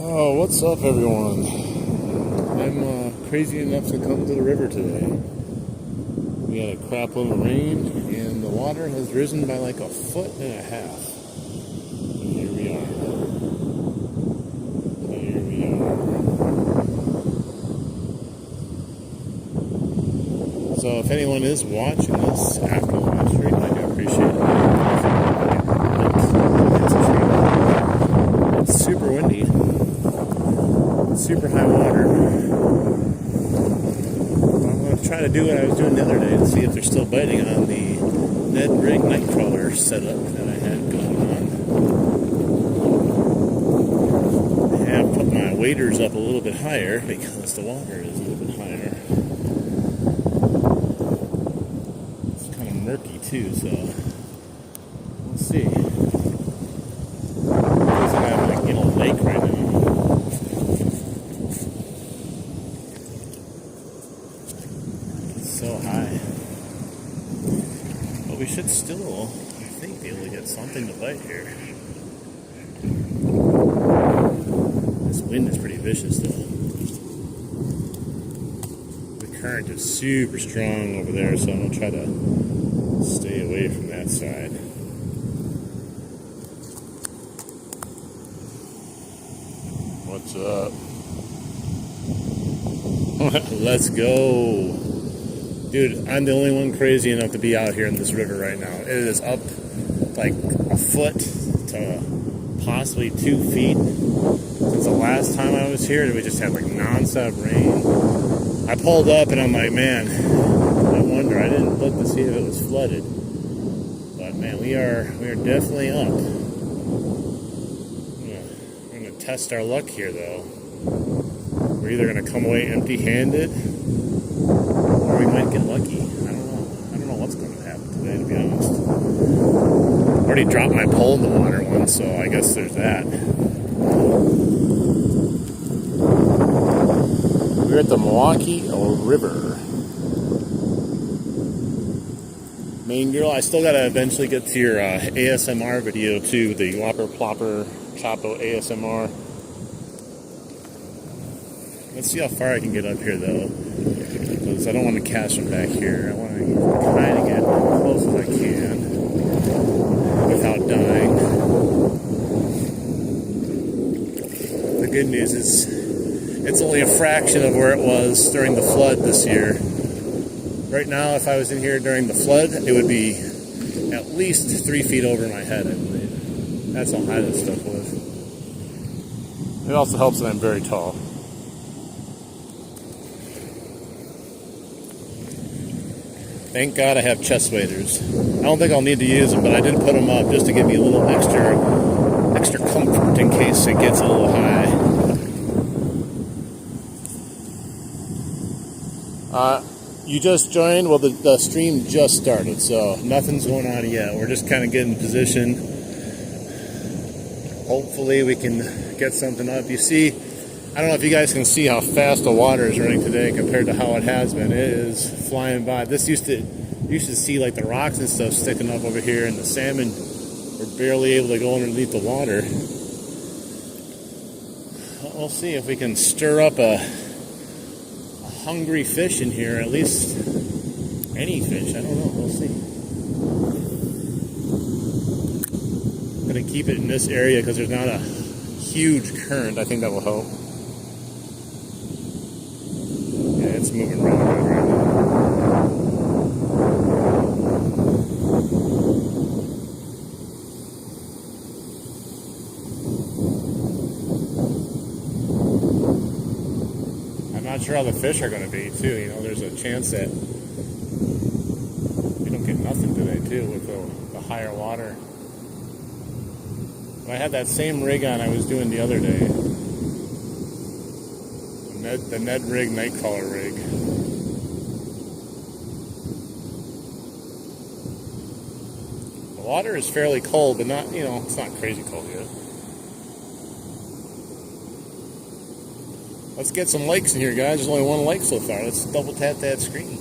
Oh, what's up, everyone? I'm crazy enough to come to the river today. We had a crap load of rain, and the water has risen by like 1.5 feet. And here we are. Here we are. So, if anyone is watching this after the live stream, I do appreciate it. It's super windy. Super high water. I'm going to try to do what I was doing the other day and see if they're still biting on the Ned rig night crawler setup that I had going on. I have put my waders up a little bit higher because the water is a little bit higher. It's kind of murky too, so we'll see. Because I have like a lake right now. So high. But we should still, I think, be able to get something to bite here. This wind is pretty vicious though. The current is super strong over there, so I'm going to try to stay away from that side. What's up? Let's go. Dude, I'm the only one crazy enough to be out here in this river right now. It is up like 1 foot to possibly 2 feet. Since the last time I was here, we just had like nonstop rain. I pulled up and I'm like, man, I wonder. I didn't look to see if it was flooded. But man, we are definitely up. We're gonna test our luck here though. We're either gonna come away empty-handed, or we might get lucky. I don't know what's going to happen today, to be honest. I already dropped my pole in the water once, so I guess there's that. We're at the Milwaukee River. Main girl, I still got to eventually get to your ASMR video too, the Whopper Plopper Chapo ASMR. Let's see how far I can get up here though. Because I don't want to cast from back here. I want to kind of get as close as I can without dying. The good news is it's only a fraction of where it was during the flood this year. Right now, if I was in here during the flood, it would be at least 3 feet over my head, I believe. That's how high this stuff was. It also helps that I'm very tall. Thank God I have chest waders. I don't think I'll need to use them, but I did put them up just to give me a little extra comfort in case it gets a little high. You just joined? Well, the stream just started, so nothing's going on yet. We're just kind of getting in position. Hopefully we can get something up. You see, I don't know if you guys can see how fast the water is running today compared to how it has been. It is flying by. This used to see like the rocks and stuff sticking up over here, and the salmon were barely able to go underneath the water. We'll see if we can stir up a hungry fish in here, at least any fish. I don't know. We'll see. I'm going to keep it in this area because there's not a huge current. I think that will help. It's moving really good right now. I'm not sure how the fish are going to be, too. You know, there's a chance that we don't get nothing today, too, with the higher water. But I had that same rig on I was doing the other day. The Ned rig night crawler rig. The water is fairly cold, but not, you know, it's not crazy cold yet. Let's get some lakes in here, guys. There's only one lake so far. Let's double tap that screen.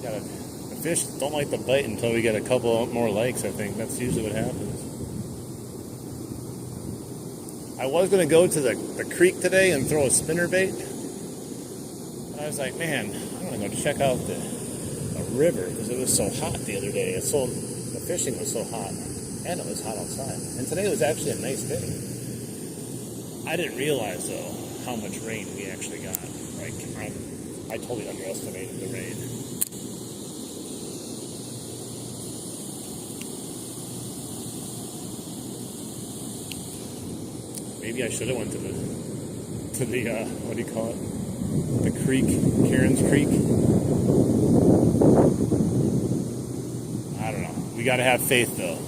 The fish don't like to bite until we get a couple more lakes, I think. That's usually what happens. I was going to go to the creek today and throw a spinnerbait. And I was like, man, I'm going to go check out the river because it was so hot the other day. The fishing was so hot, and it was hot outside. And today was actually a nice day. I didn't realize, though, how much rain we actually got. Like, I totally underestimated the rain. Maybe I should have went to the what do you call it? The creek, Karen's Creek. I don't know. We got to have faith, though.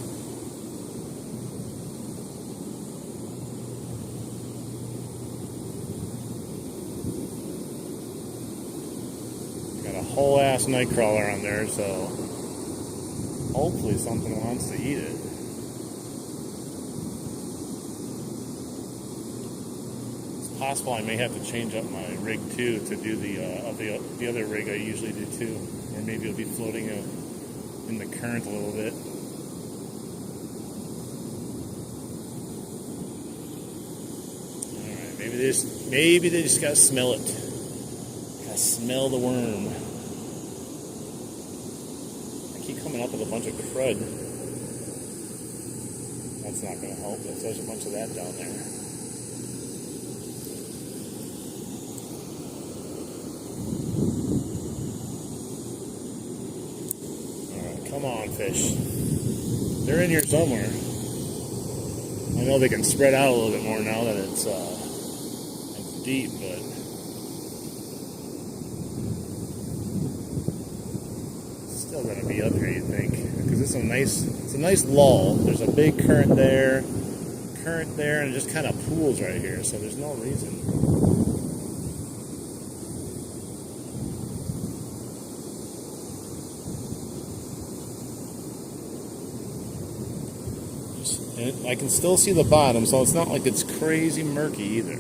Got a whole ass nightcrawler on there, so hopefully something wants to eat it. Possible I may have to change up my rig too to do the other rig I usually do too, or maybe it'll be floating in the current a little bit. All right, maybe they just gotta smell it. Gotta smell the worm. I keep coming up with a bunch of crud. That's not gonna help if there's a bunch of that down there. Come on, fish. They're in here somewhere. I know they can spread out a little bit more now that it's deep, but still gonna be up here, you'd think, because it's a nice lull. There's a big current there, and it just kind of pools right here, so there's no reason. And I can still see the bottom, so it's not like it's crazy murky either.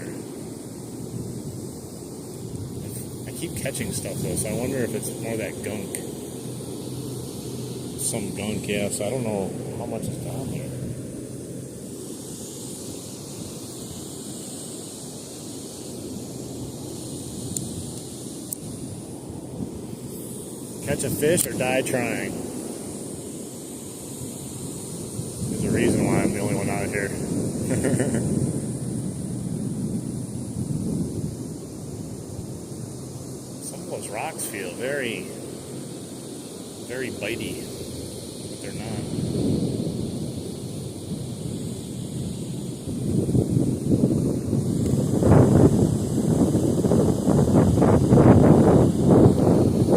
I keep catching stuff though, so I wonder if it's more that gunk. Some gunk, yeah, so I don't know how much is down there. Catch a fish or die trying. There's a reason why I'm the only one out here. Some of those rocks feel very, very bitey, but they're not.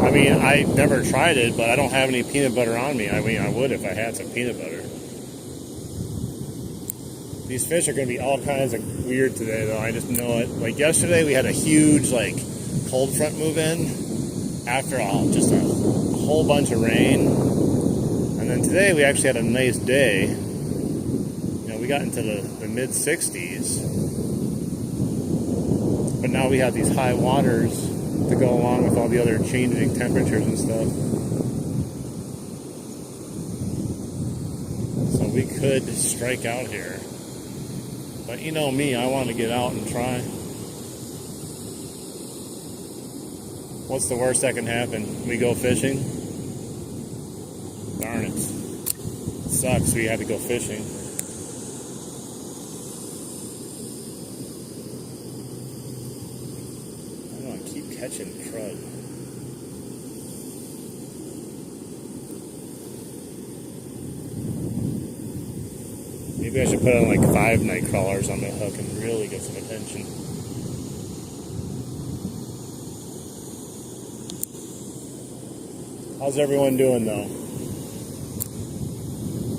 I mean, I never tried it, but I don't have any peanut butter on me. I mean, I would if I had some peanut butter. These fish are going to be all kinds of weird today, though. I just know it. Like yesterday, we had a huge, cold front move in after just a whole bunch of rain. And then today, we actually had a nice day. You know, we got into the mid-60s. But now we have these high waters to go along with all the other changing temperatures and stuff. So we could strike out here. But you know me, I want to get out and try. What's the worst that can happen? We go fishing? Darn it. Sucks we had to go fishing. I don't know, I keep catching crud. Maybe I should put on 5 night crawlers on the hook and really get some attention. How's everyone doing though?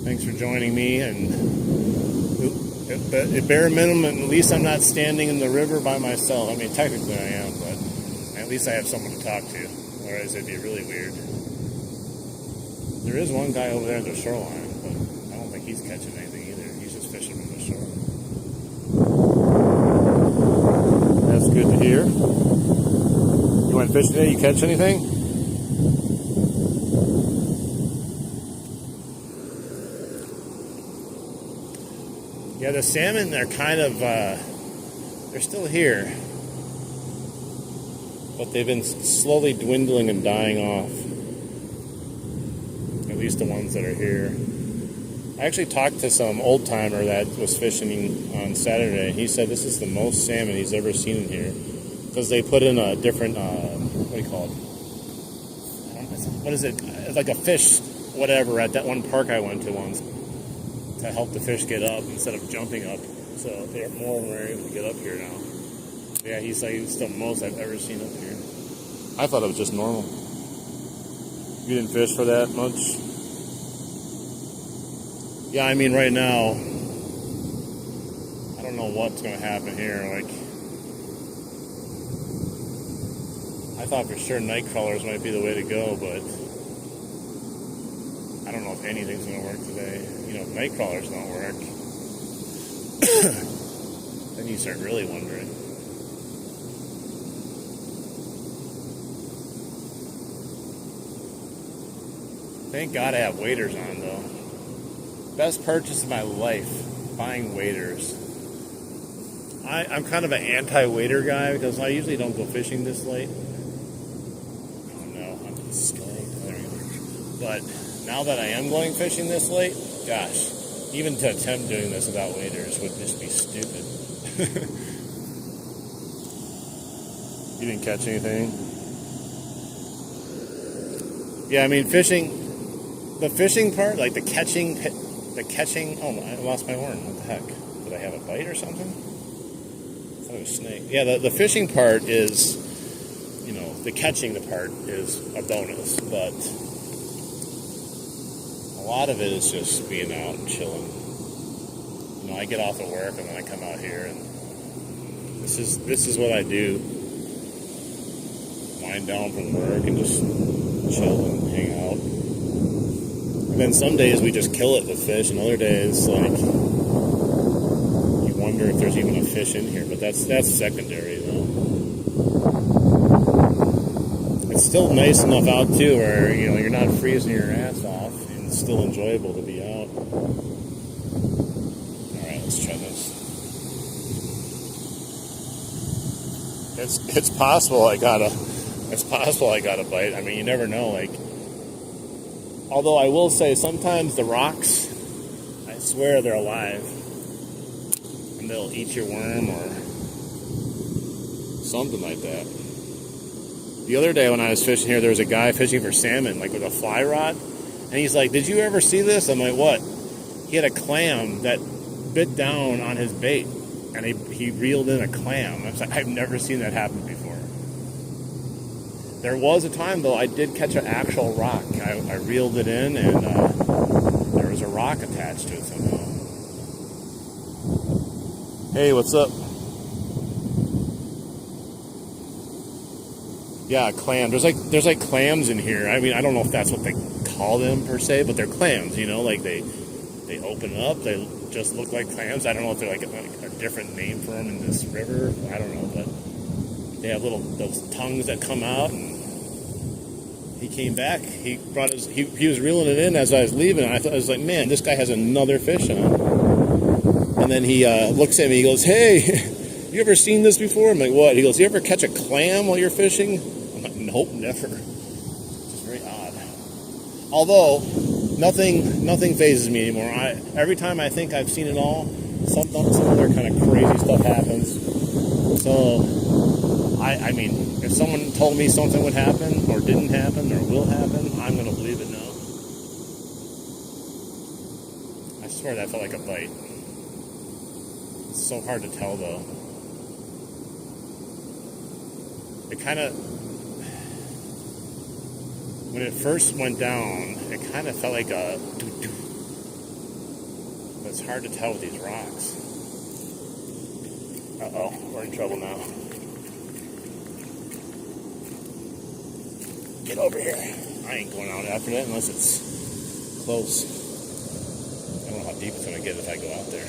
Thanks for joining me, and at bare minimum, at least I'm not standing in the river by myself. I mean, technically I am, but at least I have someone to talk to, otherwise it'd be really weird. There is one guy over there at the shoreline, but I don't think he's catching anything either. He's just fishing from the shore. That's good to hear. You went fishing today? You catch anything? Yeah, the salmon are kind of, they're still here. But they've been slowly dwindling and dying off. At least the ones that are here. I actually talked to some old timer that was fishing on Saturday. He said this is the most salmon he's ever seen in here. Because they put in a different, what do you call it? What is it? It's like a fish, whatever, at that one park I went to once. To help the fish get up instead of jumping up. So they're more and more able to get up here now. Yeah, he's like, it's the most I've ever seen up here. I thought it was just normal. You didn't fish for that much? Yeah, I mean, right now, I don't know what's going to happen here. Like, I thought for sure night crawlers might be the way to go, but I don't know if anything's going to work today. You know, if night crawlers don't work, then you start really wondering. Thank God I have waders on, though. Best purchase of my life, buying waders. I'm kind of an anti-wader guy because I usually don't go fishing this late. Oh no, I'm scared. There we go. But now that I am going fishing this late, gosh, even to attempt doing this without waders would just be stupid. You didn't catch anything? Yeah, I mean, fishing, the fishing part, like the catching, oh, I lost my horn. What the heck? Did I have a bite or something? I thought it was a snake. Yeah, the fishing part is, you know, the catching the part is a bonus, but a lot of it is just being out and chilling. You know, I get off of work and then I come out here and this is what I do. Wind down from work and just chill and hang out. And then some days we just kill it with fish, and other days, like, you wonder if there's even a fish in here, but that's secondary, though. It's still nice enough out, too, where, you know, you're not freezing your ass off, and it's still enjoyable to be out. Alright, let's try this. It's possible I got a bite. I mean, you never know, like, although I will say sometimes the rocks, I swear they're alive. And they'll eat your worm or something like that. The other day when I was fishing here, there was a guy fishing for salmon, like with a fly rod. And he's like, "Did you ever see this?" I'm like, "What?" He had a clam that bit down on his bait. And he reeled in a clam. I was like, I've never seen that happen before. There was a time, though, I did catch an actual rock. I reeled it in, and there was a rock attached to it somehow. Hey, what's up? Yeah, clam. There's like clams in here. I mean, I don't know if that's what they call them per se, but they're clams. You know, like they open up. They just look like clams. I don't know if they're like a different name for them in this river. I don't know, but they have those tongues that come out. And he came back. He brought he was reeling it in as I was leaving. And I was like, man, this guy has another fish on. And then he looks at me. He goes, "Hey, you ever seen this before?" I'm like, "What?" He goes, "You ever catch a clam while you're fishing?" I'm like, "Nope, never." It's very odd. Although nothing phases me anymore. Every time I think I've seen it all, some other kind of crazy stuff happens. So, I mean, if someone told me something would happen, or didn't happen, or will happen, I'm going to believe it now. I swear that felt like a bite. It's so hard to tell, though. It kind of, when it first went down, it kind of felt like a doo-doo. But it's hard to tell with these rocks. Uh-oh, we're in trouble now. Get over here. I ain't going out after that unless it's close. I don't know how deep it's going to get if I go out there.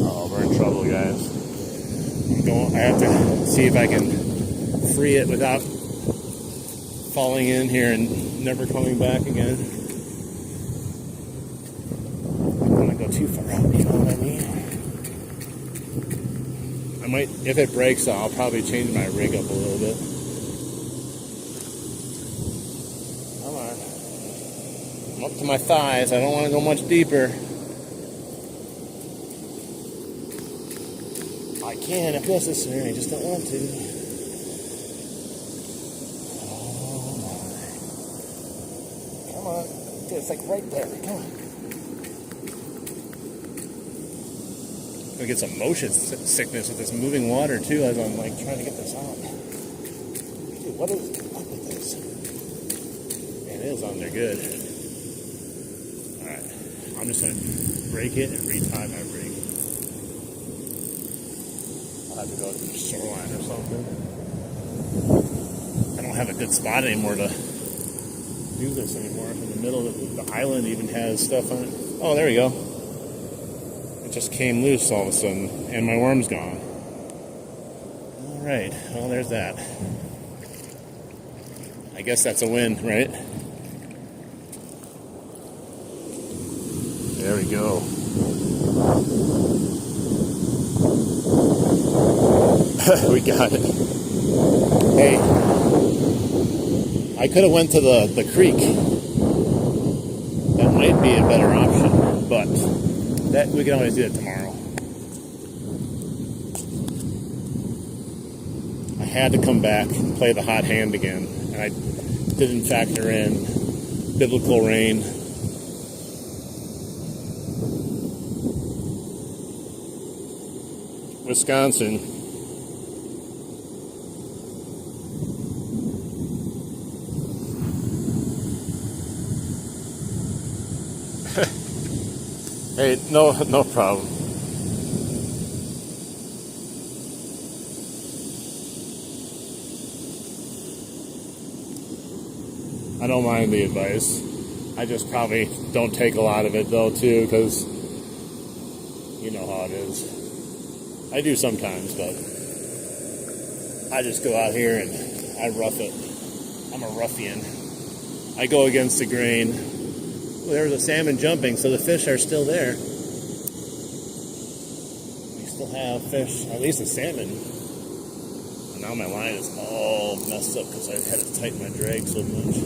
Oh, we're in trouble, guys. I have to see if I can free it without falling in here and never coming back again. I don't want to go too far out, you know what I mean? I might, if it breaks, I'll probably change my rig up a little bit. Come on. I'm up to my thighs. I don't want to go much deeper. I can if necessary, I just don't want to. Oh my. Come on. Dude, it's like right there. Come on. I get some motion sickness with this moving water too as I'm like trying to get this out. Dude, what is up with this? Man, it is on there good. Alright. I'm just gonna break it and retie my rig. I'll have to go to the shoreline or something. I don't have a good spot anymore to do this anymore. In the middle of the island even has stuff on it. Oh, there we go. It just came loose all of a sudden, and my worm's gone. Alright, well there's that. I guess that's a win, right? There we go. We got it. Hey, I could have went to the creek. That might be a better option, but that we can always do it tomorrow. I had to come back and play the hot hand again, and I didn't factor in biblical rain. Wisconsin. Hey, no problem. I don't mind the advice. I just probably don't take a lot of it though too, because you know how it is. I do sometimes, but I just go out here and I rough it. I'm a ruffian. I go against the grain. Well, there's a salmon jumping, so the fish are still there. We still have fish, at least a salmon. And now my line is all messed up because I had to tighten my drag so much.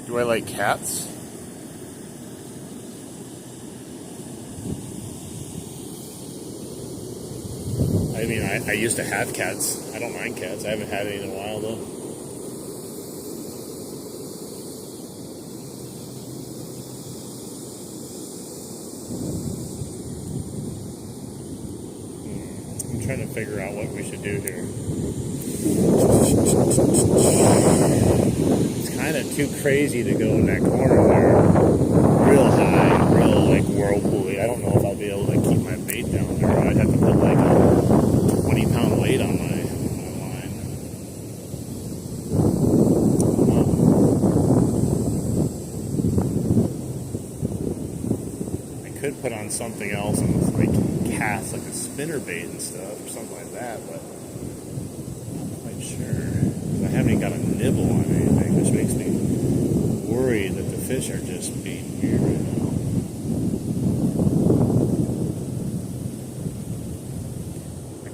Do I like cats? I mean, I used to have cats. I don't mind cats. I haven't had any in a while, though. I'm trying to figure out what we should do here. It's kind of too crazy to go in that corner there. Real high, real like whirlpool-y. I don't know if I'll be able to keep my bait down there. I'd have to put like a 20-pound weight on my line. I could put on something else and like cast like a spinner bait and stuff or something like that, but I'm not quite sure. I haven't even got a nibble on anything, which makes me worried that the fish are just being weird right now.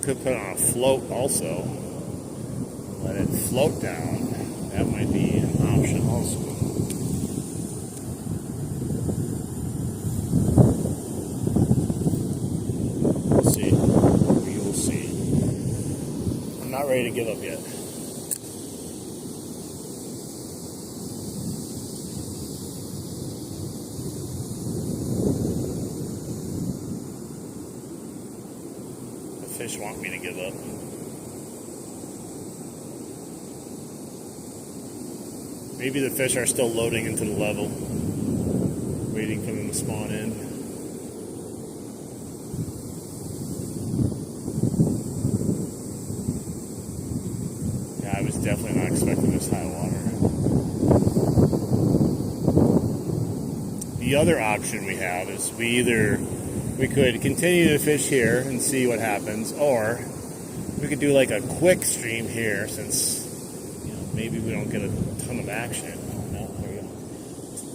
Could put on a float also. Let it float down. That might be an option also. We'll see. We will see. I'm not ready to give up yet. Fish want me to give up. Maybe the fish are still loading into the level, waiting for them to spawn in. Yeah, I was definitely not expecting this high water. The other option we have is we either we could continue to fish here and see what happens, or we could do like a quick stream here, since maybe we don't get a ton of action. Oh, no, there we go.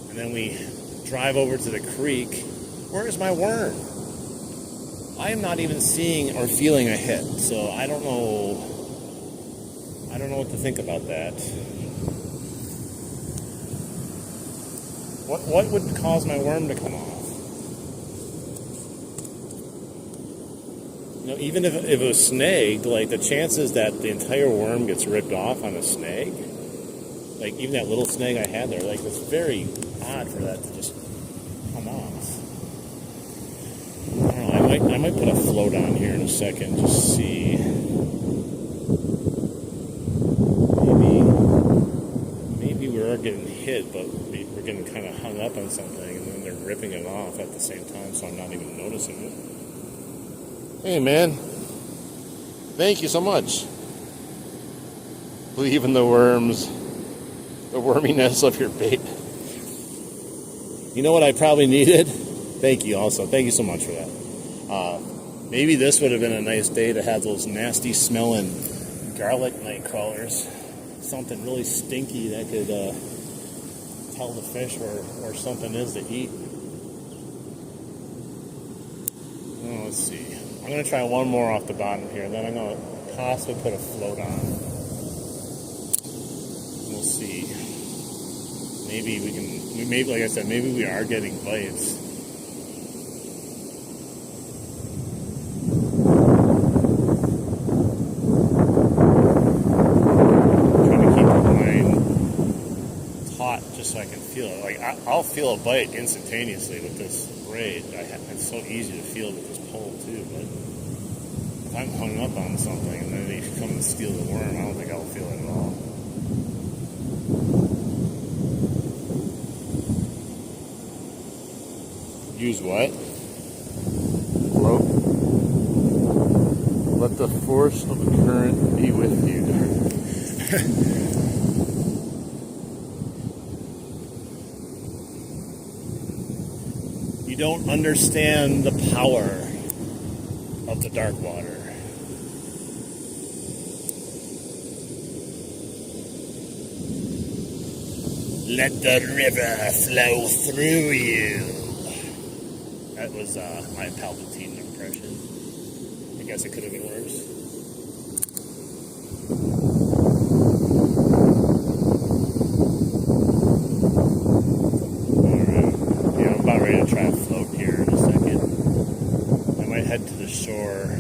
And then we drive over to the creek. Where's my worm? I am not even seeing or feeling a hit, so I don't know what to think about that. What would cause my worm to come off? Even if it was snagged, like the chances that the entire worm gets ripped off on a snag, like even that little snag I had there, like it's very odd for that to just come off. I don't know. I might put a float on here in a second, just see. Maybe we are getting hit, but we're getting kind of hung up on something, and then they're ripping it off at the same time, so I'm not even noticing it. Hey, man. Thank you so much. Believe in the worms, the worminess of your bait. You know what I probably needed? Thank you also. Thank you so much for that. Maybe this would have been a nice day to have those nasty smelling garlic night crawlers. Something really stinky that could tell the fish where something is to eat. Oh, let's see. I'm going to try one more off the bottom here, and then I'm going to possibly put a float on. We'll see. Maybe we can, maybe, like I said, maybe we are getting bites. I'm trying to keep the line taut just so I can feel it. Like, I'll feel a bite instantaneously with this braid. It's so easy to feel with this pole too, but if I'm hung up on something and then they come and steal the worm, I don't think I'll feel it at all. Use what? Float. Let the force of the current be with you. You don't understand the power of the dark water. Let the river flow through you. That was my Palpatine impression. I guess it could have been worse. Alright. Yeah, I'm about ready to try a float here in a second. I might head to the shore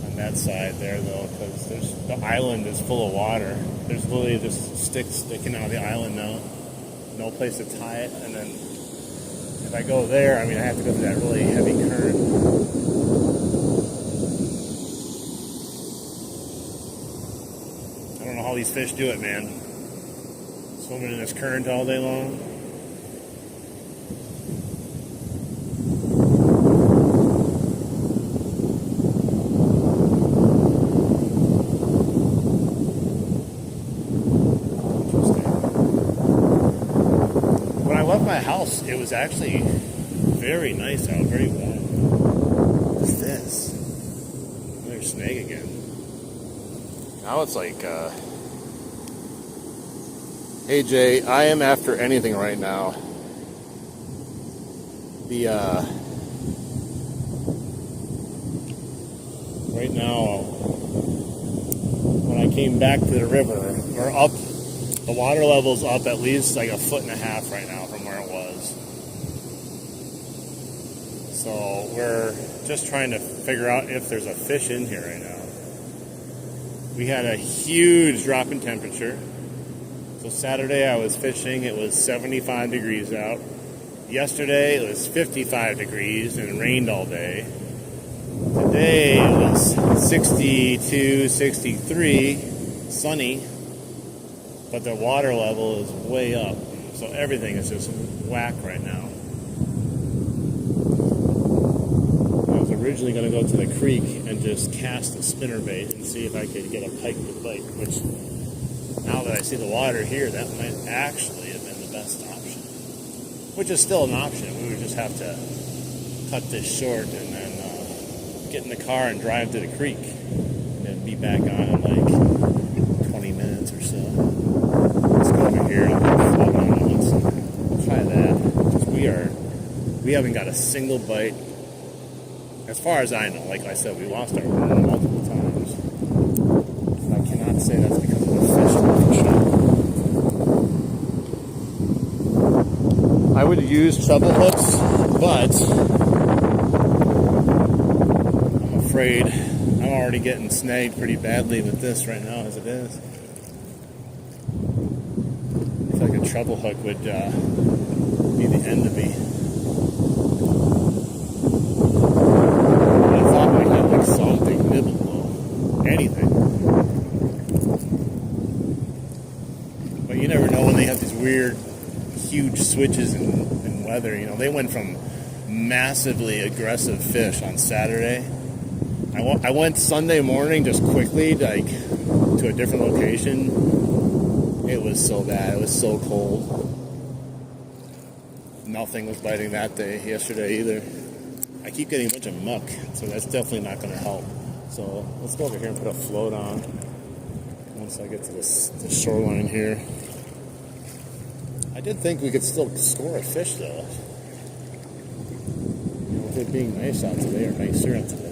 on that side there, though, because the island is full of water. There's literally just sticks sticking out of the island now. No place to tie it, and then if I go there, I have to go through that really heavy current. I don't know how these fish do it, man. Swimming in this current all day long. House, it was actually very nice out, very warm. What's this? Another snake again. Now it's like, hey Jay, I am after anything right now. Right now, when I came back to the river, we're up, the water level's up at least like 1.5 feet right now from where it was. So we're just trying to figure out if there's a fish in here right now. We had a huge drop in temperature. So Saturday I was fishing, it was 75 degrees out. Yesterday it was 55 degrees and it rained all day. Today it was 62, 63, sunny, but the water level is way up. So everything is just whack right now. I was originally going to go to the creek and just cast a spinnerbait and see if I could get a pike to bite, which now that I see the water here, that might actually have been the best option. Which is still an option. We would just have to cut this short and then get in the car and drive to the creek and then be back on in like 20 minutes or so. Let's go over here and I'll float on once and try that. 'Cause we haven't got a single bite. As far as I know, like I said, we lost our worm multiple times. I cannot say that's because of the fish for sure. I would use treble hooks, but I'm afraid I'm already getting snagged pretty badly with this right now as it is. I feel like a treble hook would be the end of me. Something nibble, anything. But you never know when they have these weird, huge switches in weather. You know, they went from massively aggressive fish on Saturday. I went Sunday morning just quickly, like to a different location. It was so bad. It was so cold. Nothing was biting that day. Yesterday either. I keep getting a bunch of muck, so that's definitely not going to help. So let's go over here and put a float on once I get to the shoreline here. I did think we could still score a fish, though. You know, with it being nice out today, or nicer out today.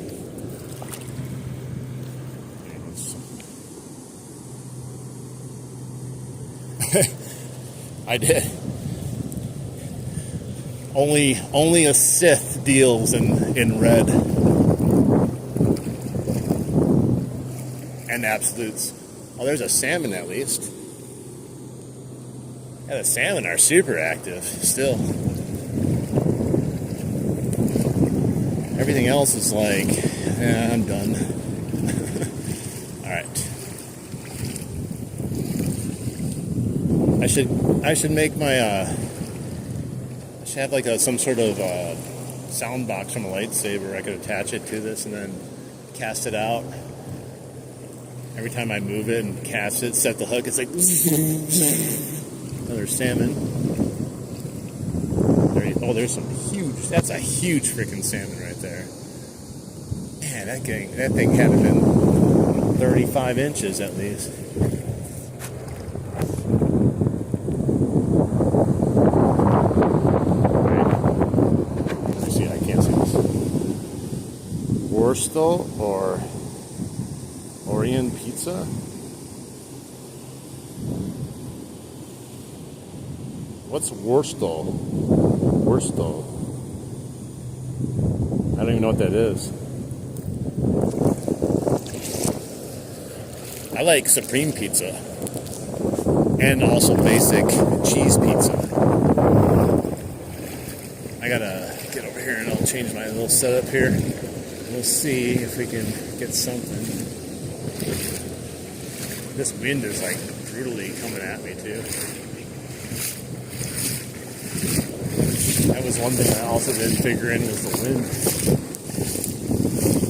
I did. Only a Sith deals in red and absolutes. Oh, there's a salmon at least. Yeah, the salmon are super active still. Everything else is like, yeah, I'm done. All right. I should make my I should have like some sort of sound box from a lightsaber. I could attach it to this and then cast it out. Every time I move it and cast it, set the hook, it's like another salmon. There's some huge. That's a huge freaking salmon right there. Man, that thing had to have been 35 inches at least. Wurstel or Orient pizza? What's Wurstel? Wurstel. I don't even know what that is. I like supreme pizza and also basic cheese pizza. I gotta get over here and I'll change my little setup here. We'll see if we can get something. This wind is like brutally coming at me too. That was one thing I also didn't figure in was the wind.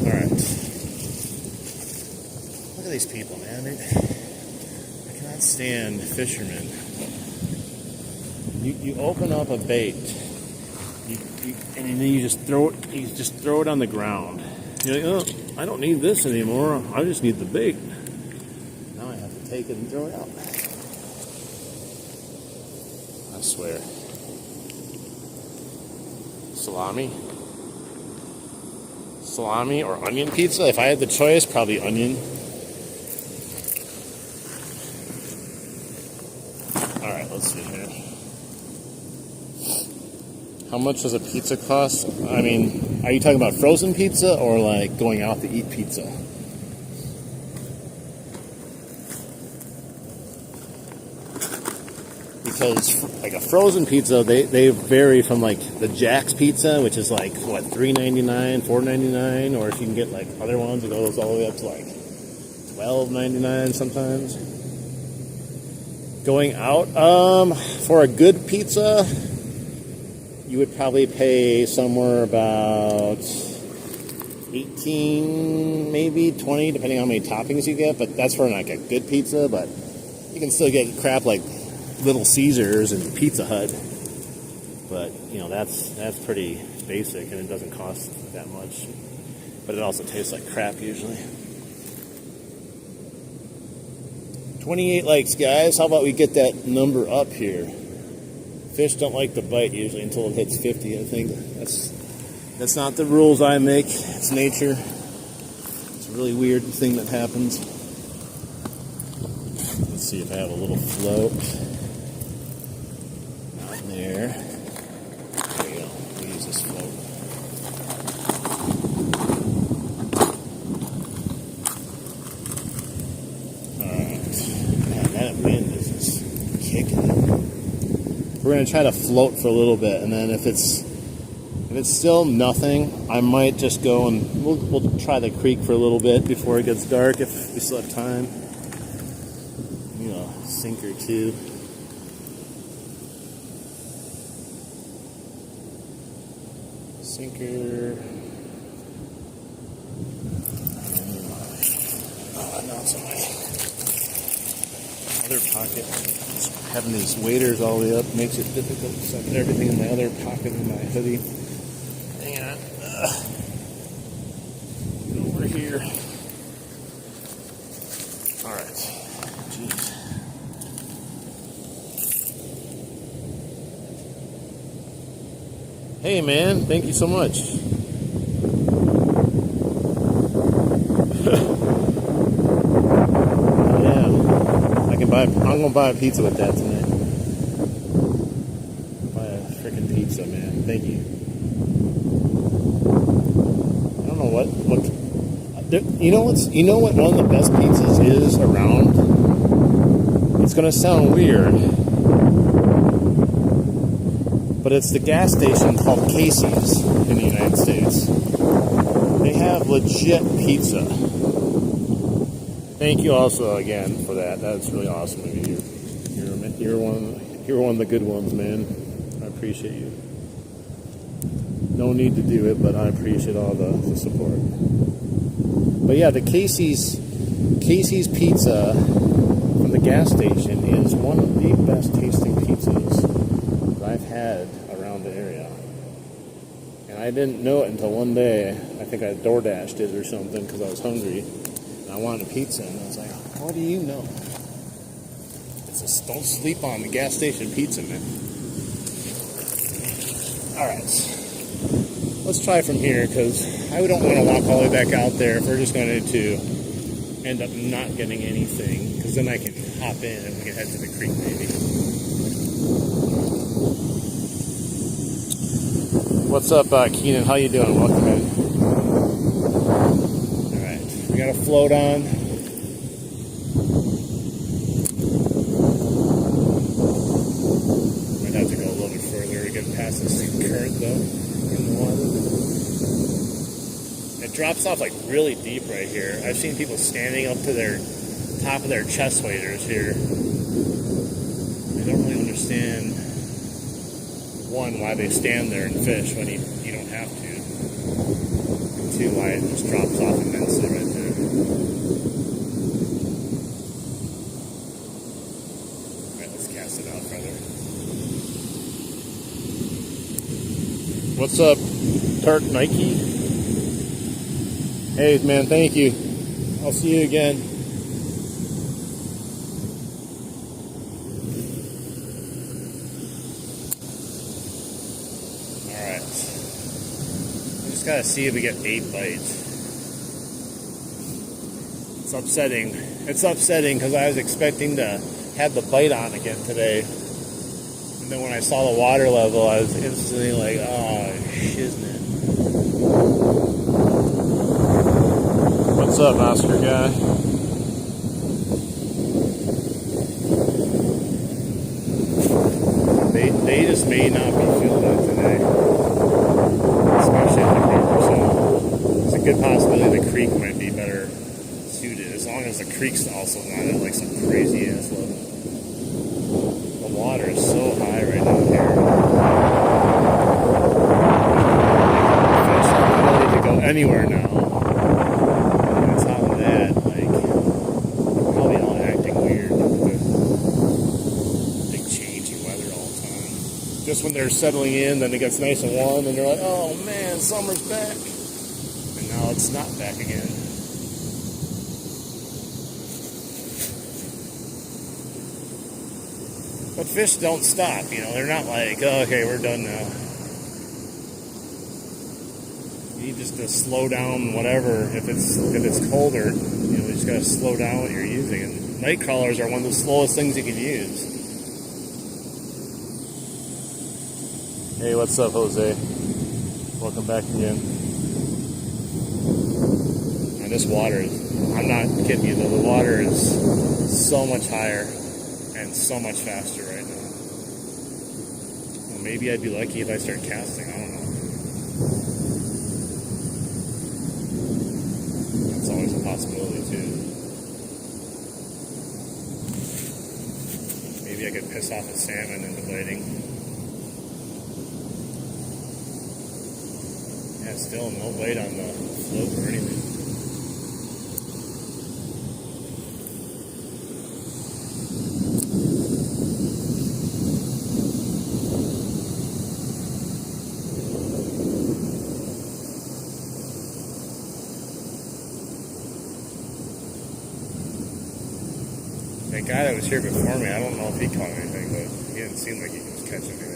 Alright. Look at these people, man. I cannot stand fishermen. You open up a bait, and then you just throw it on the ground. You're like, oh, I don't need this anymore. I just need the bait. Now I have to take it and throw it out. I swear. Salami or onion pizza? If I had the choice, probably onion. Alright, let's see here. How much does a pizza cost? I mean, are you talking about frozen pizza or like going out to eat pizza? Because like a frozen pizza, they vary from like the Jack's pizza, which is like what, $3.99, $4.99, or if you can get like other ones, it goes all the way up to like $12.99 sometimes. Going out, for a good pizza, you would probably pay somewhere about 18, maybe 20, depending on how many toppings you get. But that's for like a good pizza. But you can still get crap like Little Caesars and Pizza Hut. But you know that's pretty basic, and it doesn't cost that much. But it also tastes like crap usually. 28 likes, guys. How about we get that number up here? Fish don't like to bite usually until it hits 50, I think. That's not the rules I make. It's nature. It's a really weird thing that happens. Let's see if I have a little float. Not there. There we go. We'll use this float. Alright. Man, that wind is just kicking. We're going to try to float for a little bit, and then if it's still nothing, I might just go and we'll try the creek for a little bit before it gets dark if we still have time. You know, sink or two. Sinker. Oh, now it's in my other pocket. Just having these waders all the way up makes it difficult. So I put everything in my other pocket in my hoodie. Hang on. Get over here. Alright. Jeez. Hey man, thank you so much. I'm gonna buy a pizza with that tonight. Buy a freaking pizza, man. Thank you. I don't know what you know what one of the best pizzas is around? It's gonna sound weird, but it's the gas station called Casey's in the United States. They have legit pizza. Thank you also again for that. That's really awesome of you. You're one of the good ones, man. I appreciate you. No need to do it, but I appreciate all the support. But yeah, the Casey's pizza from the gas station is one of the best tasting pizzas that I've had around the area. And I didn't know it until one day. I think I DoorDashed it or something because I was hungry. I wanted a pizza, and I was like, what do you know? Don't sleep on the gas station pizza, man. Alright. Let's try from here, because I don't want to walk all the way back out there if we're just going to end up not getting anything, because then I can hop in and we can head to the creek, maybe. What's up, Keenan? How you doing? Welcome in. We got a float on. Might have to go a little bit further to get past this current though in the water. It drops off like really deep right here. I've seen people standing up to their top of their chest waders here. I don't really understand, one, why they stand there and fish when you don't have to. And two, why it just drops off immensely right there. Alright, let's cast it out further. What's up, Tart Nike? Hey man, thank you. I'll see you again. Alright. We just gotta see if we get 8 bites. It's upsetting. It's upsetting because I was expecting to have the bite on again today. And then when I saw the water level, I was instantly like, oh, shiznit. What's up, Oscar guy? They just may not be feeling it today. Especially at the river, so there's a good possibility the creek might be better suited, as long as the creek's also not at like some crazy ass level. The water is so high right now here. Fish are not ready to go anywhere now. And on top of that, like, probably all acting weird with the big changing weather all the time. just when they're settling in, then it gets nice and warm, and they're like, oh man, summer's back. And now it's not back again. But fish don't stop, you know, they're not like, oh, okay, we're done now. You need just to slow down whatever, if it's colder, you know, you just gotta slow down what you're using. And night crawlers are one of the slowest things you can use. Hey, what's up, Jose? Welcome back again. And this water is, I'm not kidding you though, the water is so much higher and so much faster right now. Well, maybe I'd be lucky if I start casting, I don't know. That's always a possibility too. Maybe I could piss off a salmon into biting. Yeah, still no bite on the float or anything. That guy that was here before me, I don't know if he caught anything, but he didn't seem like he was catching anything.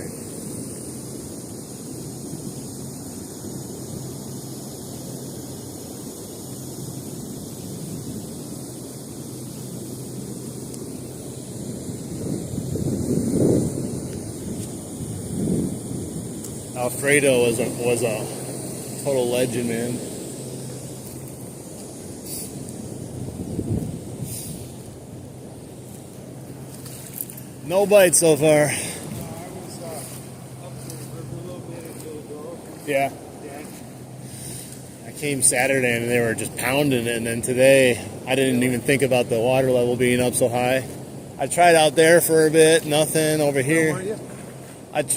Alfredo was a total legend, man. No bites so far. I was up the river a little bit until ago. Yeah. I came Saturday and they were just pounding it, and then today I didn't even think about the water level being up so high. I tried out there for a bit, nothing over here. Where were you?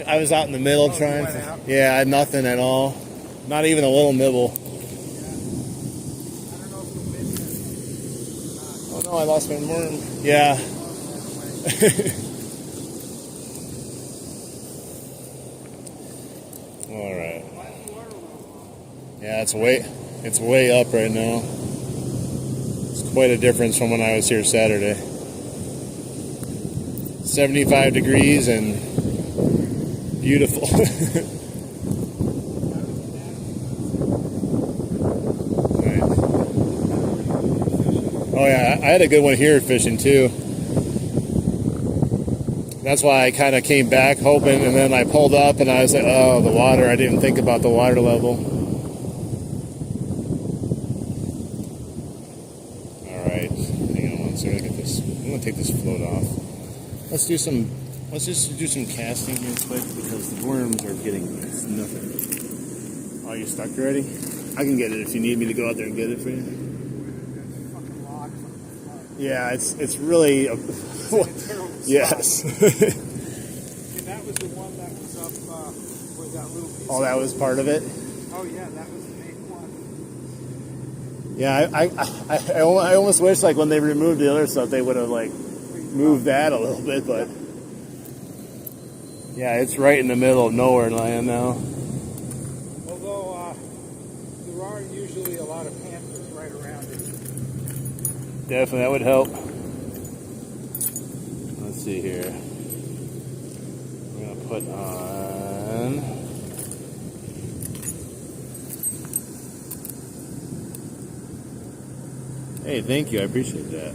I was out in the middle trying. Yeah, I had nothing at all. Not even a little nibble. Yeah. I don't know if we missed it. Oh no, I lost my worm. Yeah. All right. Yeah, it's way up right now. It's quite a difference from when I was here Saturday. 75 degrees and beautiful. Nice. Oh yeah, I had a good one here fishing too. That's why I kind of came back hoping, and then I pulled up and I was like, oh, the water. I didn't think about the water level. All right, hang on one second. Get this. I'm gonna take this float off. Let's just do some casting here quick because the worms are getting nothing. Oh, you're stuck already? I can get it if you need me to go out there and get it for you. Yeah, it's really yes. And that was the one that was up where that little piece. Oh, that was part of it? Oh yeah, that was the main one. Yeah, I almost wish like when they removed the other stuff they would have like moved that a little bit, but yeah, it's right in the middle of nowhere land now. Although there are usually a lot of panthers right around it. Definitely, that would help. Let's see here. We're gonna put on. Hey, thank you. I appreciate that.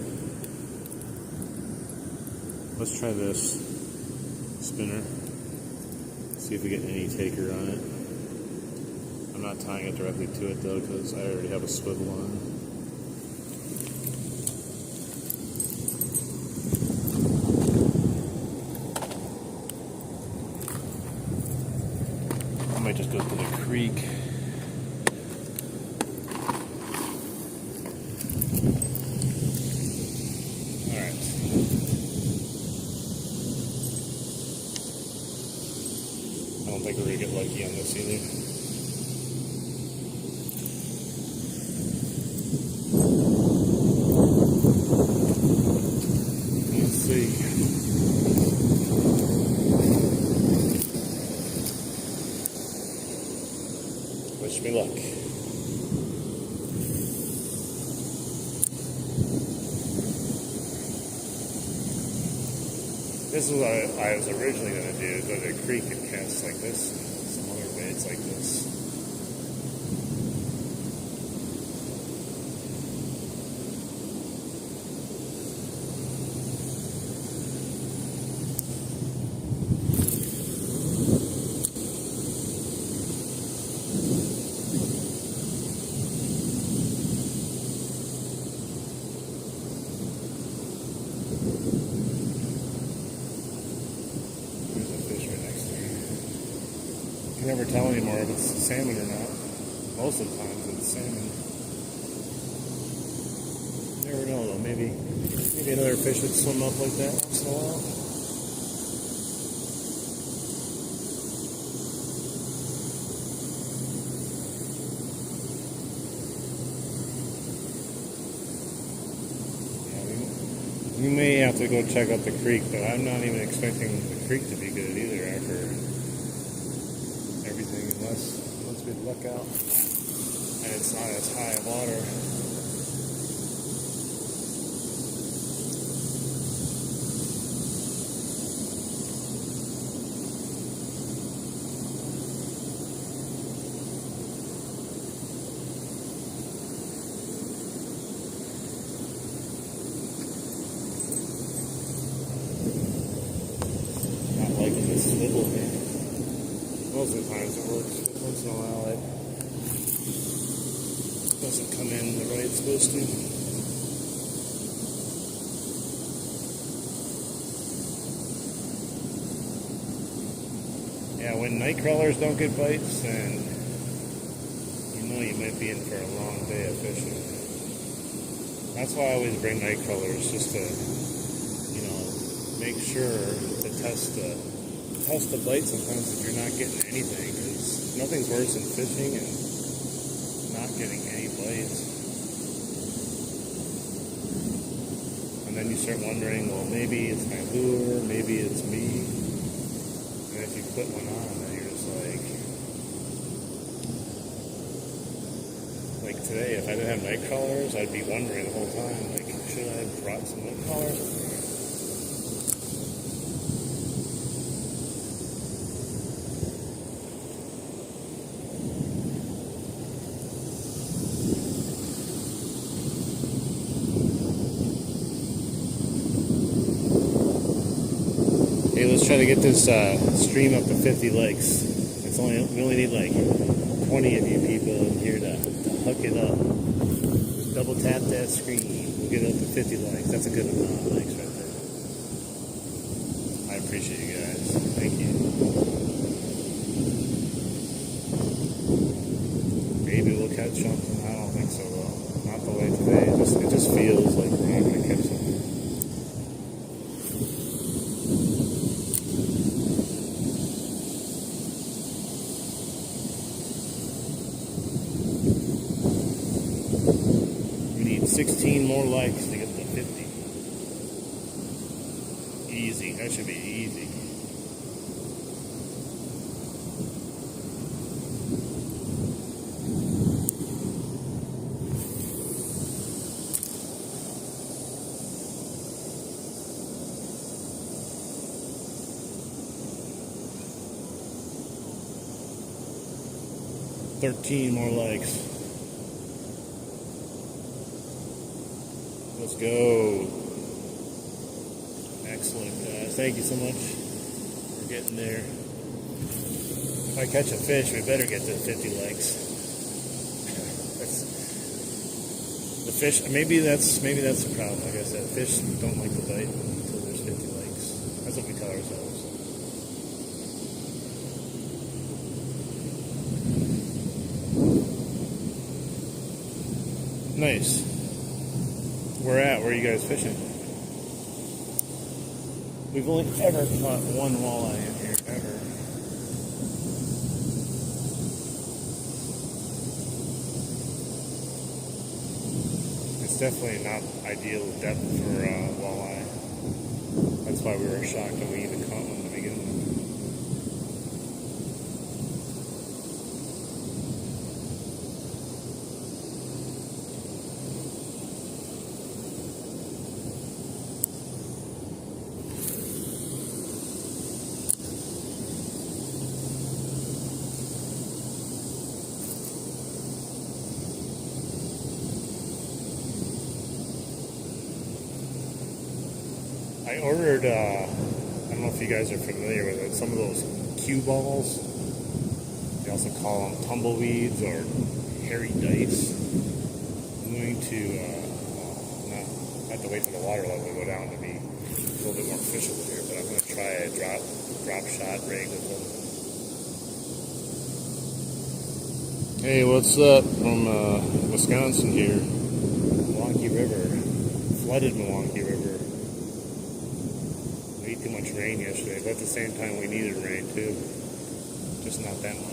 Let's try this spinner. See if we get any taker on it. I'm not tying it directly to it though because I already have a swivel on. I might just go to the creek. I don't think we're going to get lucky on this either. Let's see. Wish me luck. This is what I was originally going to do, go to the creek and cast like this, and some other baits like this. You can never tell anymore if it's salmon or not. Most of the times it's salmon. You never know though. Maybe another fish would swim up like that once in a while. Yeah, we may have to go check out the creek, but I'm not even expecting the creek to be good either after everything, unless we look out and it's not as high of water. Not liking this swivel here. Most of the times it works. Once in a while it doesn't come in the way it's supposed to. Yeah, when night crawlers don't get bites, then you know you might be in for a long day of fishing. That's why I always bring night crawlers, just to, make sure to test the bite sometimes if you're not getting anything, because nothing's worse than fishing and not getting any bites. And then you start wondering, well, maybe it's my lure, maybe it's me. And if you put one on, then you're just like today, if I didn't have night crawlers, I'd be wondering the whole time, like, should I have brought some night crawlers? Hey, let's try to get this stream up to 50 likes. We only need like 20 of you people in here to hook it up. Just double tap that screen. We'll get it up to 50 likes. That's a good amount of likes right there. I appreciate you guys. Thank you. Maybe we'll catch something. I don't think so though. Not the way today. It just feels like we're not going to catch something. We need 16 more likes to get to 50. Easy. That should be easy. $13 more likes. Let's go. Excellent, guys. Thank you so much for getting there. If I catch a fish, we better get to 50 likes. The fish, maybe that's the problem. Like I said, fish don't like to bite until there's 50 likes. That's what we tell ourselves. Nice. Where are you guys fishing? We've only ever caught one walleye in here, ever. It's definitely not ideal depth for walleye. That's why we were shocked that we even caught one to begin with. I ordered, I don't know if you guys are familiar with it, some of those cue balls. They also call them tumbleweeds or hairy dice. I'm going to, not have to wait for the water level to go down to be a little bit more fishable here, but I'm going to try a drop shot rig with them. Hey, what's up from Wisconsin here? Milwaukee River, flooded Milwaukee River. Way too much rain yesterday, but at the same time we needed rain too. Just not that much.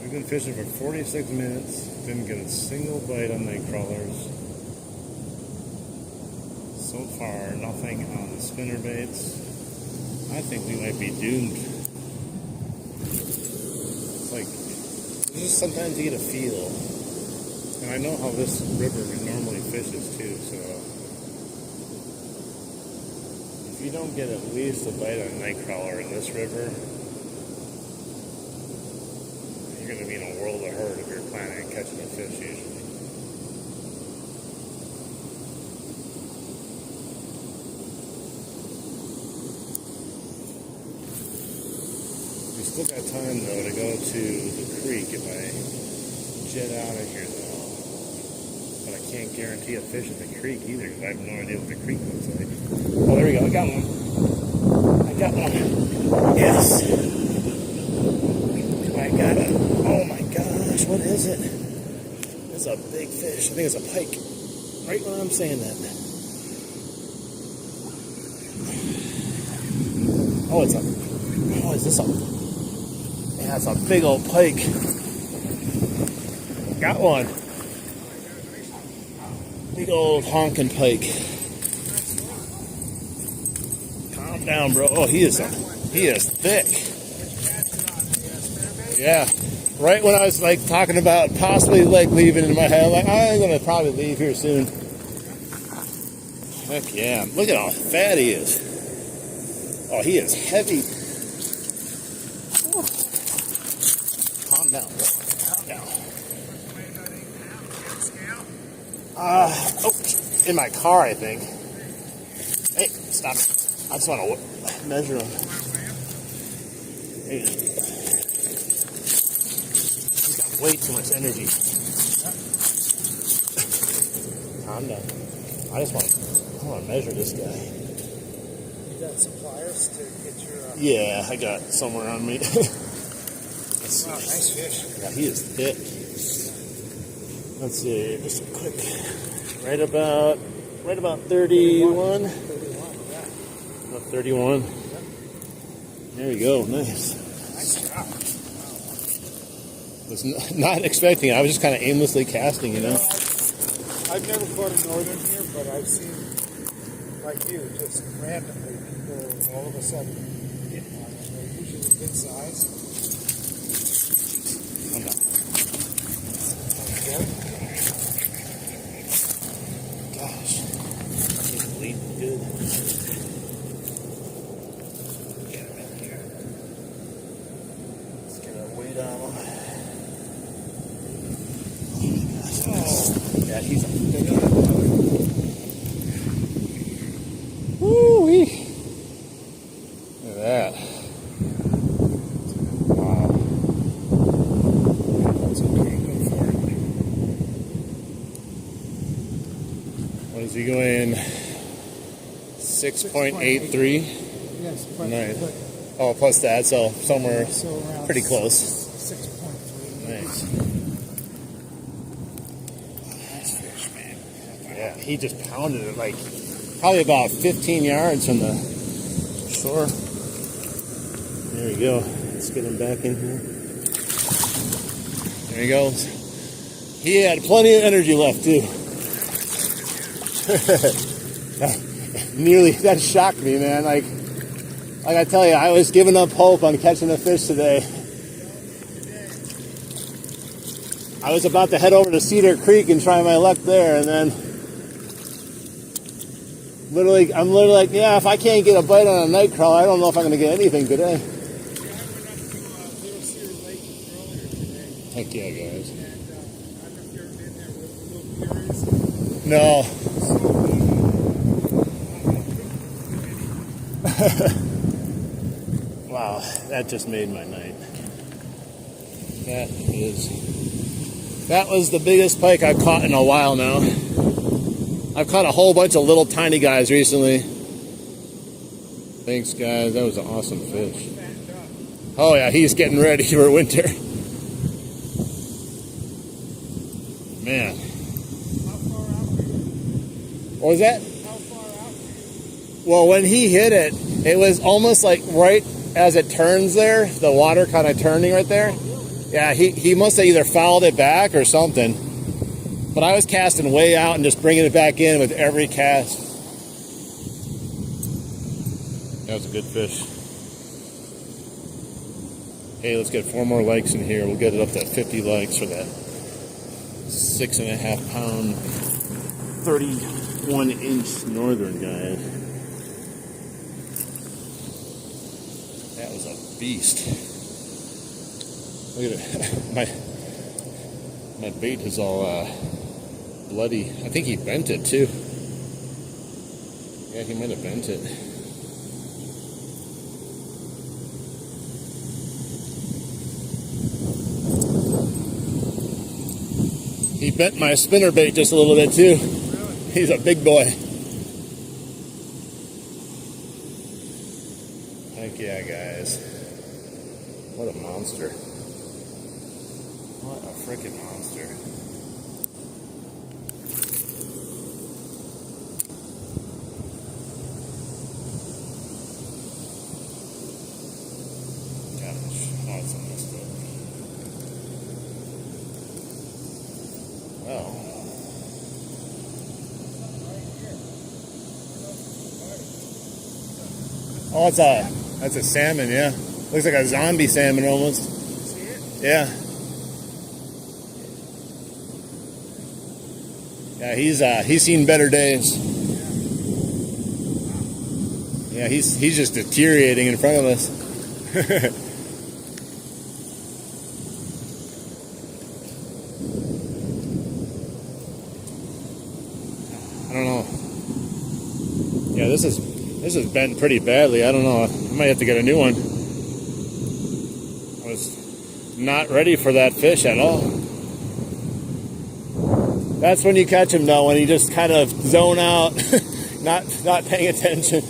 We've been fishing for 46 minutes, didn't get a single bite on night crawlers. So far, nothing on the spinner baits. I think we might be doomed. It's like, just sometimes you get a feel. And I know how this river normally fishes too, so if you don't get at least a bite on a night crawler in this river, you're going to be in a world of hurt if you're planning on catching a fish usually. We still got time though to go to the creek if I jet out of here though. But I can't guarantee a fish in the creek either because I have no idea what the creek looks like. Oh, there we go. I got one. I got one. Yes. I got it. Oh my gosh, what is it? It's a big fish. I think it's a pike. Right when I'm saying that. Oh, is this a... Yeah, it's a big old pike. Got one. Big old honking pike. Calm down, bro. Oh, he is thick. Yeah. Right when I was like talking about possibly like leaving in my head, I'm like, I'm gonna probably leave here soon. Heck yeah. Look at how fat he is. Oh, he is heavy. Calm down, bro. Calm down. In my car, I think. Hey, stop it. I just want to measure him. Hey. He's got way too much energy. Calm down. I want to measure this guy. You got some pliers to get your... Yeah, I got somewhere on me. Wow, nice fish. Yeah, he is thick. Let's see, just a quick, right about 31. 31, yeah. About 31. Yep. There we go, nice. Nice job. Was not expecting it. I was just kind of aimlessly casting, you know. I've never caught a northern here, but I've seen, like you, just randomly people all of a sudden hit one. They're usually good size. I'm not. Okay. Gosh, he's bleeding good. Get him in here. Let's get our weight on him. Oh, yeah, he's a big one. Woo-wee. Look at that. Wow. That's okay. Go for it. What is he going? 6.83? Yes, but, Nice. but Oh, plus that, so somewhere so around pretty close. 6.3. Nice. Nice fish, man. Yeah, he just pounded it like probably about 15 yards from the shore. There we go. Let's get him back in here. There he goes. He had plenty of energy left too. Nearly, that shocked me, man. Like I tell you, I was giving up hope on catching a fish today. I was about to head over to Cedar Creek and try my luck there, and then I'm literally like, yeah, if I can't get a bite on a night crawler, I don't know if I'm going to get anything today. Yeah, I went up to Little Cedar Lake earlier today. Heck yeah, guys. And I don't know if you've ever been there with Little Curious. No. Wow, that just made my night. That was the biggest pike I've caught in a while now. I've caught a whole bunch of little tiny guys recently. Thanks, guys. That was an awesome fish. Oh yeah, he's getting ready for winter. Man. How far out were you? What was that? How far out were you? Well, when he hit it, it was almost like right as it turns there, the water kind of turning right there. Yeah, he must have either fouled it back or something. But I was casting way out and just bringing it back in with every cast. That was a good fish. Hey, let's get 4 more likes in here. We'll get it up to 50 likes for that 6.5 pound, 31 inch northern guy. That was a beast. Look at it. My bait is all bloody. I think he bent it too. Yeah, he might have bent it. He bent my spinner bait just a little bit too. Really? He's a big boy. Heck yeah, guys. What a monster. What a freaking monster. Gosh, oh, it's almost up. Well. Oh, that's a salmon, yeah. Looks like a zombie salmon almost. See it? Yeah. Yeah, he's seen better days. Yeah, he's just deteriorating in front of us. I don't know. Yeah, this is bent pretty badly. I don't know. I might have to get a new one. I was not ready for that fish at all. That's when you catch him, though, when you just kind of zone out, not paying attention.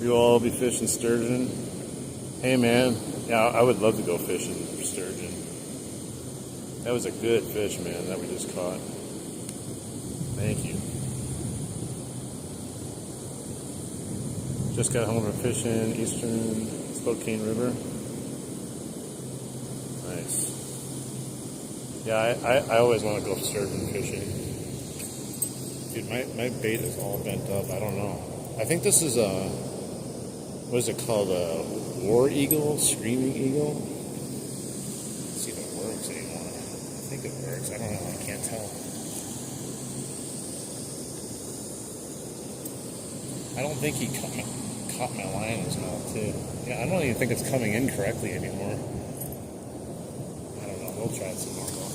You'll all be fishing sturgeon. Hey, man. Yeah, I would love to go fishing for sturgeon. That was a good fish, man, that we just caught. Thank you. Just got home from fishing Eastern Spokane River. Nice. Yeah, I always want to go sturgeon fishing. Dude, my bait is all bent up. I don't know. I think this is what is it called? A war eagle? Screaming eagle? Let's see if it works anymore. I think it works. I don't know. I can't tell. I don't think he caught my line in his mouth, too. Yeah, I don't even think it's coming in correctly anymore. I don't know. We'll try it some more, though.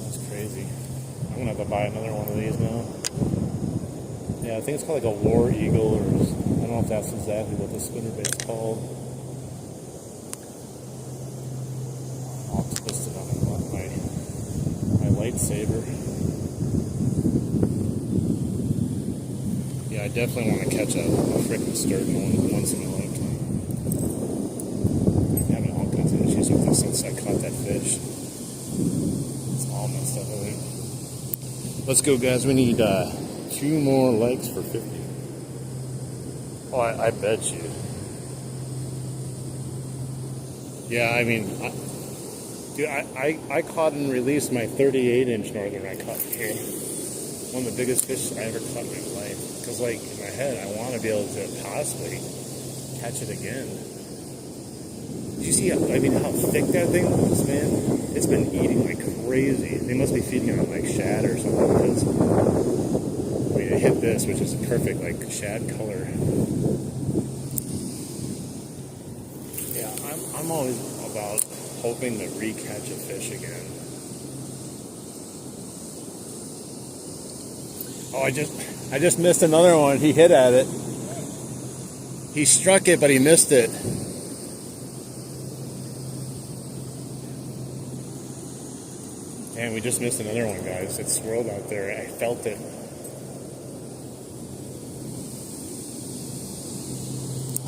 That's crazy. I'm going to have to buy another one of these now. Yeah, I think it's called like a war eagle, or I don't know if that's exactly what the spinnerbait's called. I'll twist it on my lightsaber. Yeah, I definitely want to catch a freaking sturgeon once in a lifetime. I'm having all kinds of issues with this since I caught that fish. It's all messed up, I think. Let's go, guys. We need 2 more likes for 50. Oh, I bet you. Yeah, I mean, dude, I caught and released my 38-inch northern I caught here. One of the biggest fish I ever caught in my life. Because, like, in my head, I want to be able to possibly catch it again. Did you see how thick that thing was, man? It's been eating like crazy. They must be feeding on like shad or something, because it hit this, which is a perfect like shad color. Yeah, I'm always about hoping to re-catch a fish again. Oh, I just missed another one. He hit at it. He struck it, but he missed it. And we just missed another one, guys. It swirled out there. I felt it.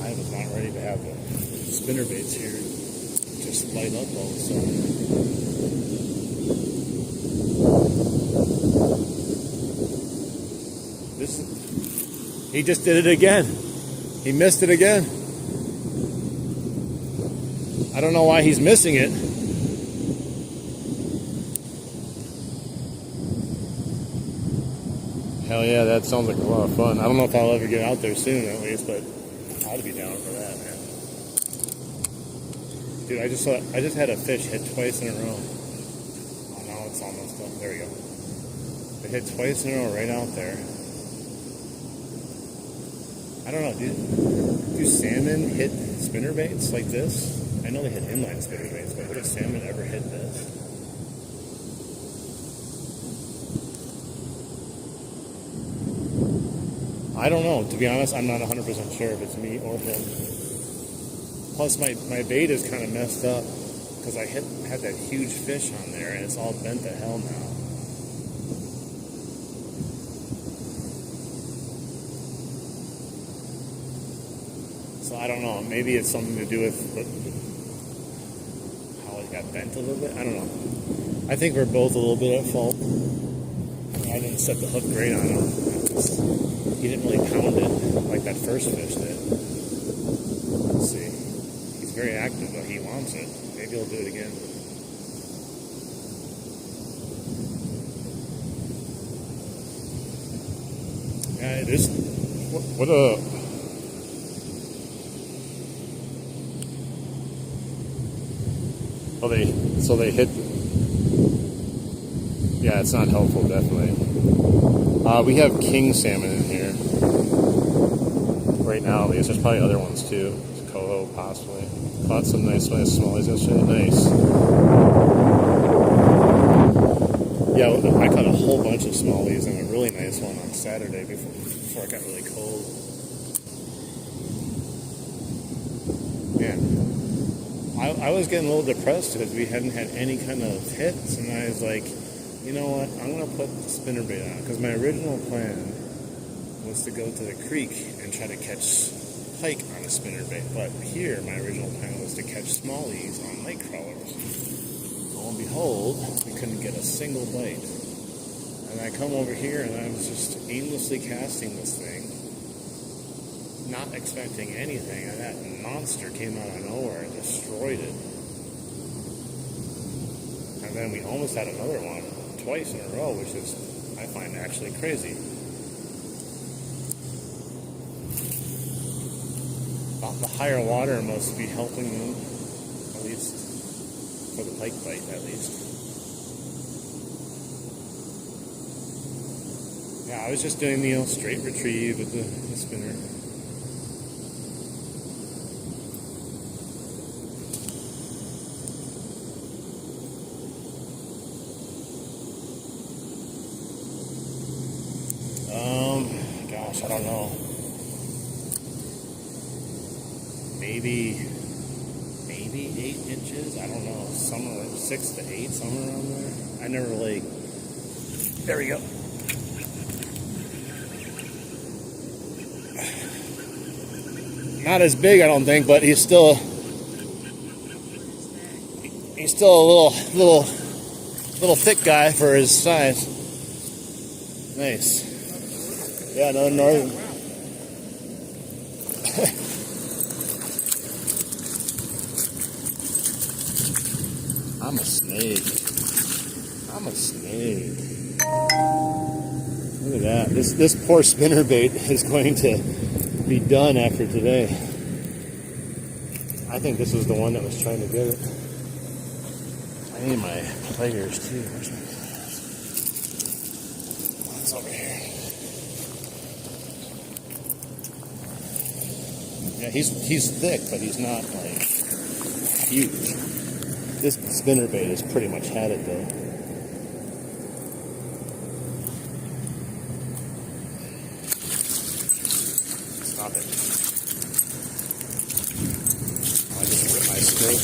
I was not ready to have the spinnerbaits here just light up all of a sudden. He just did it again. He missed it again. I don't know why he's missing it. Hell yeah, that sounds like a lot of fun. I don't know if I'll ever get out there soon, at least, but I'd be down for that, man. Dude, I just had a fish hit twice in a row. Oh, now it's almost up. There we go. It hit twice in a row right out there. I don't know, do salmon hit spinnerbaits like this? I know they hit inline spinnerbaits, but would a salmon ever hit this? I don't know. To be honest, I'm not 100% sure if it's me or him. Plus, my bait is kind of messed up because I had that huge fish on there, and it's all bent to hell now. So I don't know. Maybe it's something to do with how it got bent a little bit. I don't know. I think we're both a little bit at fault. I didn't set the hook great on him. He didn't really pound it like that first fish did. Let's see. He's very active, but he wants it. Maybe he'll do it again. Yeah, it is. What a... Oh, so they hit. Yeah, it's not helpful, definitely. We have king salmon in here right now. At least there's probably other ones too. Coho, possibly. Caught some nice smallies yesterday. Nice. Yeah, I caught a whole bunch of smallies and a really nice one on Saturday before it got really cold. Man. I was getting a little depressed because we hadn't had any kind of hits, and I was like, you know what, I'm going to put the spinnerbait on, because my original plan was to go to the creek and try to catch pike on a spinnerbait, but here my original plan was to catch smallies on night crawlers. Lo and behold, we couldn't get a single bite. And I come over here and I was just aimlessly casting this thing, not expecting anything, and that monster came out of nowhere and destroyed it. And then we almost had another one twice in a row, which is, I find, actually crazy. The higher water must be helping them, at least for the pike bite, at least. Yeah, I was just doing the straight retrieve with the spinner. Gosh, I don't know. Maybe 8 inches. I don't know. Somewhere 6 to 8, somewhere around there. I never really. There we go. Not as big, I don't think, but he's still a little thick guy for his size. Nice. Yeah, another northern. I'm a snake. Look at that. This poor spinnerbait is going to be done after today. I think this was the one that was trying to get it. I need my pliers too. Where's my pliers? Oh, it's over here. Yeah, he's thick, but he's not like huge. This spinnerbait has pretty much had it though. Stop it. I just ripped my skirt.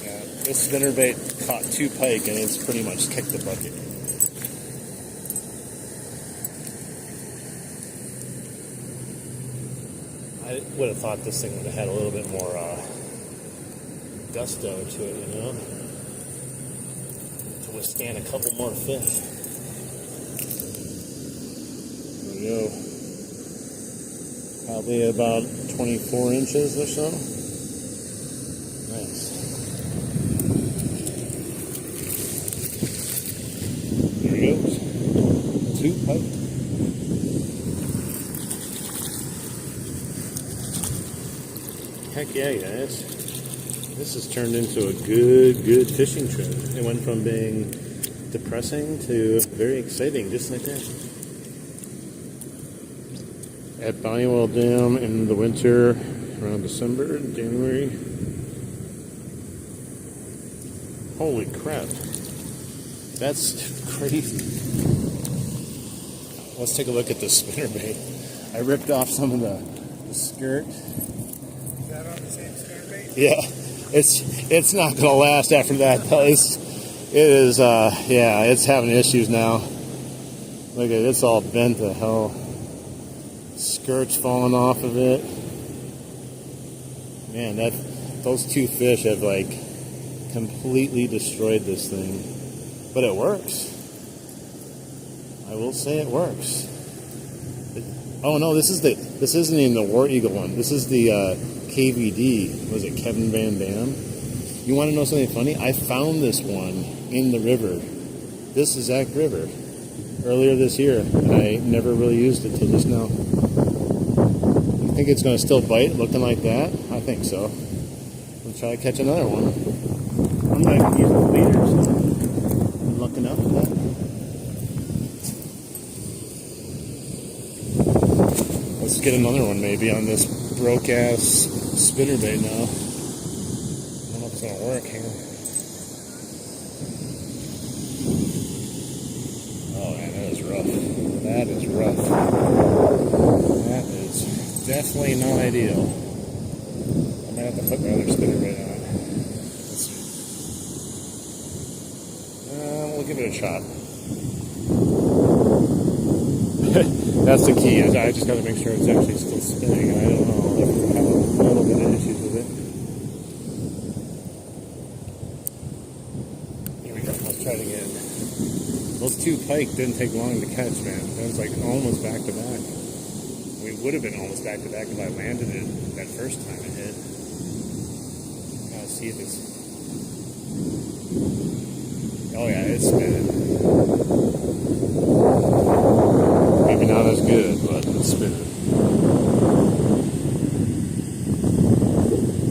Yeah, this spinnerbait caught 2 pike and it's pretty much kicked the bucket. I would have thought this thing would have had a little bit more gusto to it, you know, to withstand a couple more fish. There we go. Probably about 24 inches or so. Nice. There he goes. 2 pike. Heck yeah, guys. This has turned into a good fishing trip. It went from being depressing to very exciting, just like that. At Bonnywell Dam in the winter, around December, January. Holy crap. That's crazy. Let's take a look at this spinnerbait. I ripped off some of the skirt. Is that on the same spinnerbait? Yeah, it's not gonna last after that though. It's having issues now. Look at it, it's all bent to hell. Skirt's falling off of it. Man, those 2 fish have like completely destroyed this thing. But it works. I will say it works. Oh no, this isn't even the War Eagle one. This is the KVD. Was it Kevin Van Dam? You want to know something funny? I found this one in the river, this exact river, earlier this year, and I never really used it till just now. You think it's going to still bite looking like that? I think so. We'll try to catch another one. I'm not going to use the leaders. I'm looking up for that. Let's get another one maybe on this broke ass spinnerbait now. I don't know if it's gonna work here. Oh man, that is rough. That is rough. That is definitely not ideal. I might have to put my other spinnerbait on. Let's see. We'll give it a shot. That's the key. Is I just got to make sure it's actually still spinning. And I don't know. I have a little bit of issues with it. Here we go. Let's try it again. Those 2 pike didn't take long to catch, man. That was like almost back to back. We would have been almost back to back if I landed it that first time it hit. Gotta see if it's. Oh yeah, it's spinning. Maybe not as good, but it's spinning.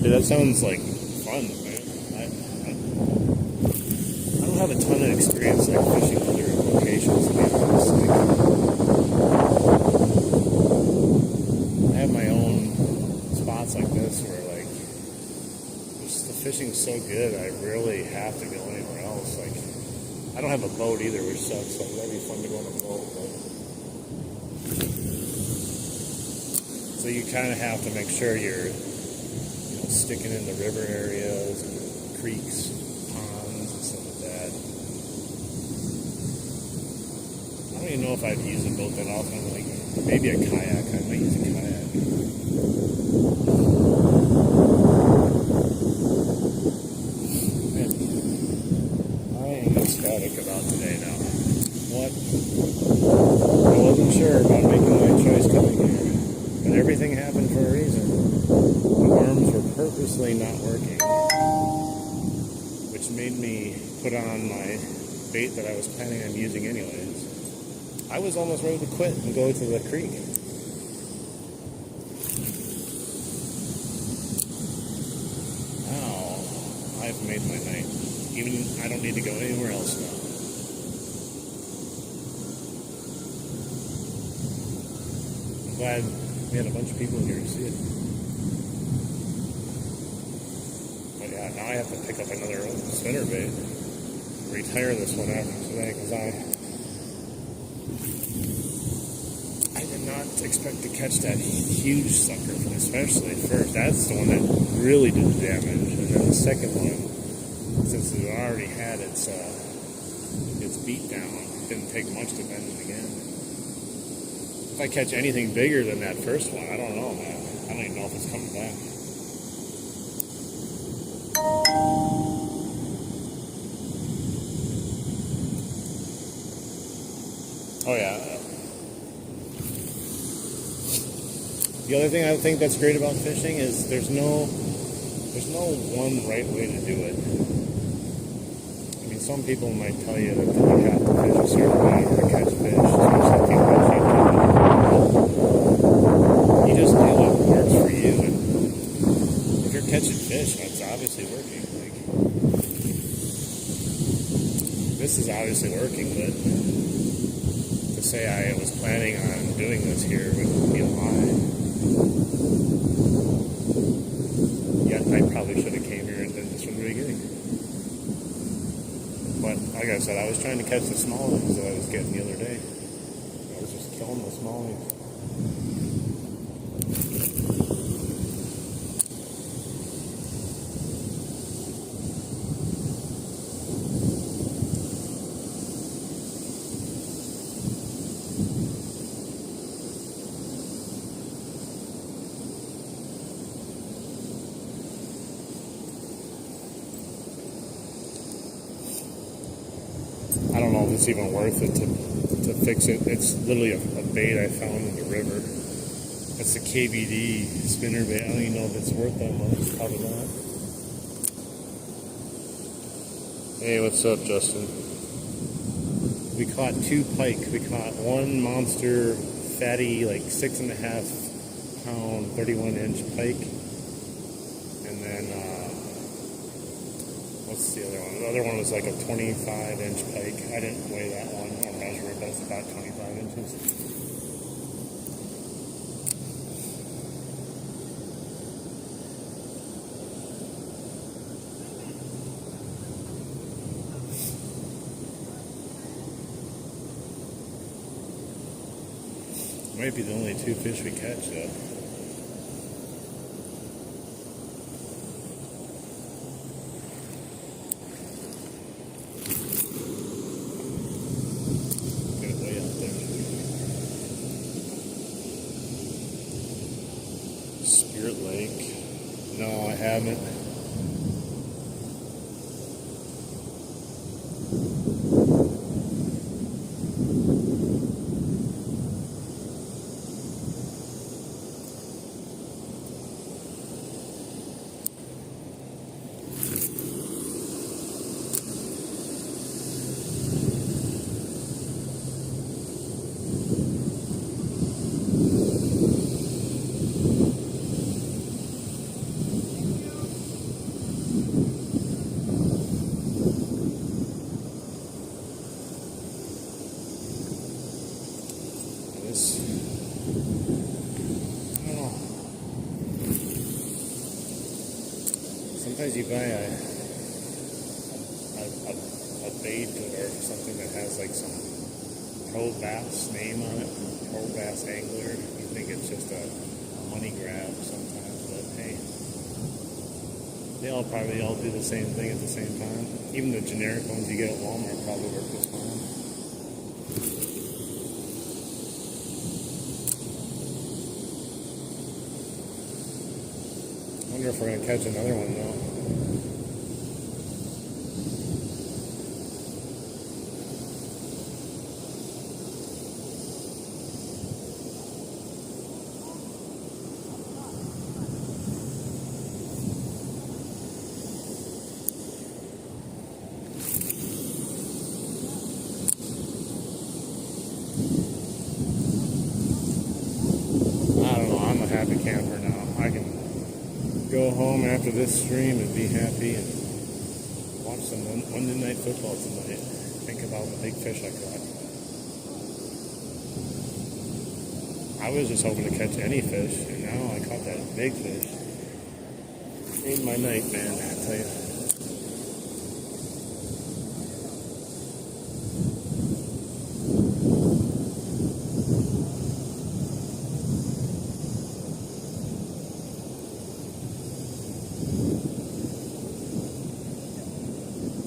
Dude, that sounds like fun, man. I don't have a ton of experience like fishing other locations, to be honest. Like, I have my own spots like this where like just the fishing's so good I rarely have to go anywhere else. Like I don't have a boat either, which sucks. Like that'd be fun to go on a boat, but so you kind of have to make sure you're, sticking in the river areas, and creeks, ponds, and stuff like that. I don't even know if I'd use a boat that often. Like maybe a kayak. I might use a kayak. Man, I am ecstatic about today now. What? I wasn't sure about making my choice coming here. But everything happened for a reason. The worms were purposely not working, which made me put on my bait that I was planning on using anyways. I was almost ready to quit and go to the creek. Even I don't need to go anywhere else now. I'm glad we had a bunch of people here to see it. But yeah, now I have to pick up another spinnerbait. Retire this one after today because I did not expect to catch that huge sucker, especially first. That's the one that really did the damage. And then the second one, since it already had its beat down, it didn't take much to bend it again. If I catch anything bigger than that first one, I don't know, man. I don't even know if it's coming back. Oh yeah. The other thing I think that's great about fishing is there's no one right way to do it. I mean, some people might tell you that you have to fish a certain way to catch fish, especially if you fish you just do what works for you, and if you're catching fish, that's obviously working. Like, this is obviously working, but to say I was planning on doing this here would be a lie. Yet I probably should have came here and done this from the beginning. But like I said, I was trying to catch the smallies that I was getting the other day. I was just killing the smallies. I don't know if it's even worth it to fix it. It's literally a bait I found in the river. It's a KBD spinnerbait. I don't even know if it's worth that much. Probably not. Hey, what's up, Justin? We caught 2 pike. We caught one monster, fatty, like 6.5 pound, 31-inch pike. And then, what's the other one? The other one was like a 25-inch pike. I didn't weigh that one or measure it, but it's about 25 inches. Might be the only 2 fish we catch, though. Spirit Lake. No, I haven't. I don't know. Sometimes you buy a bait or something that has like some pro bass name on it, pro bass angler. You think it's just a money grab sometimes, but hey, they all probably do the same thing at the same time. Even the generic ones you get at Walmart probably work just fine. I wonder if we're going to catch another one, though. I don't know. I'm a happy camper now. I can go home after this stream and be happy and watch some Monday night football tonight. Think about the big fish I caught. I was just hoping to catch any fish, and now I caught that big fish. Made my night, man, I tell you.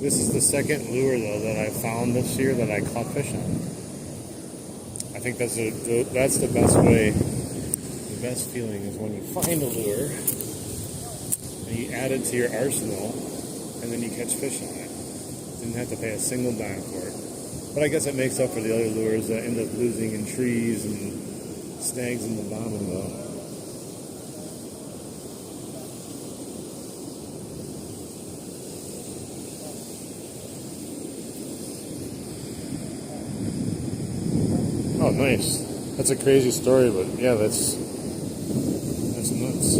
This is the second lure, though, that I found this year that I caught fish on. I think that's the best way. The best feeling is when you find a lure and you add it to your arsenal, and then you catch fish on it. Didn't have to pay a single dime for it. But I guess it makes up for the other lures that end up losing in trees and snags in the bottom, though. Oh, nice. That's a crazy story, but yeah, that's nuts.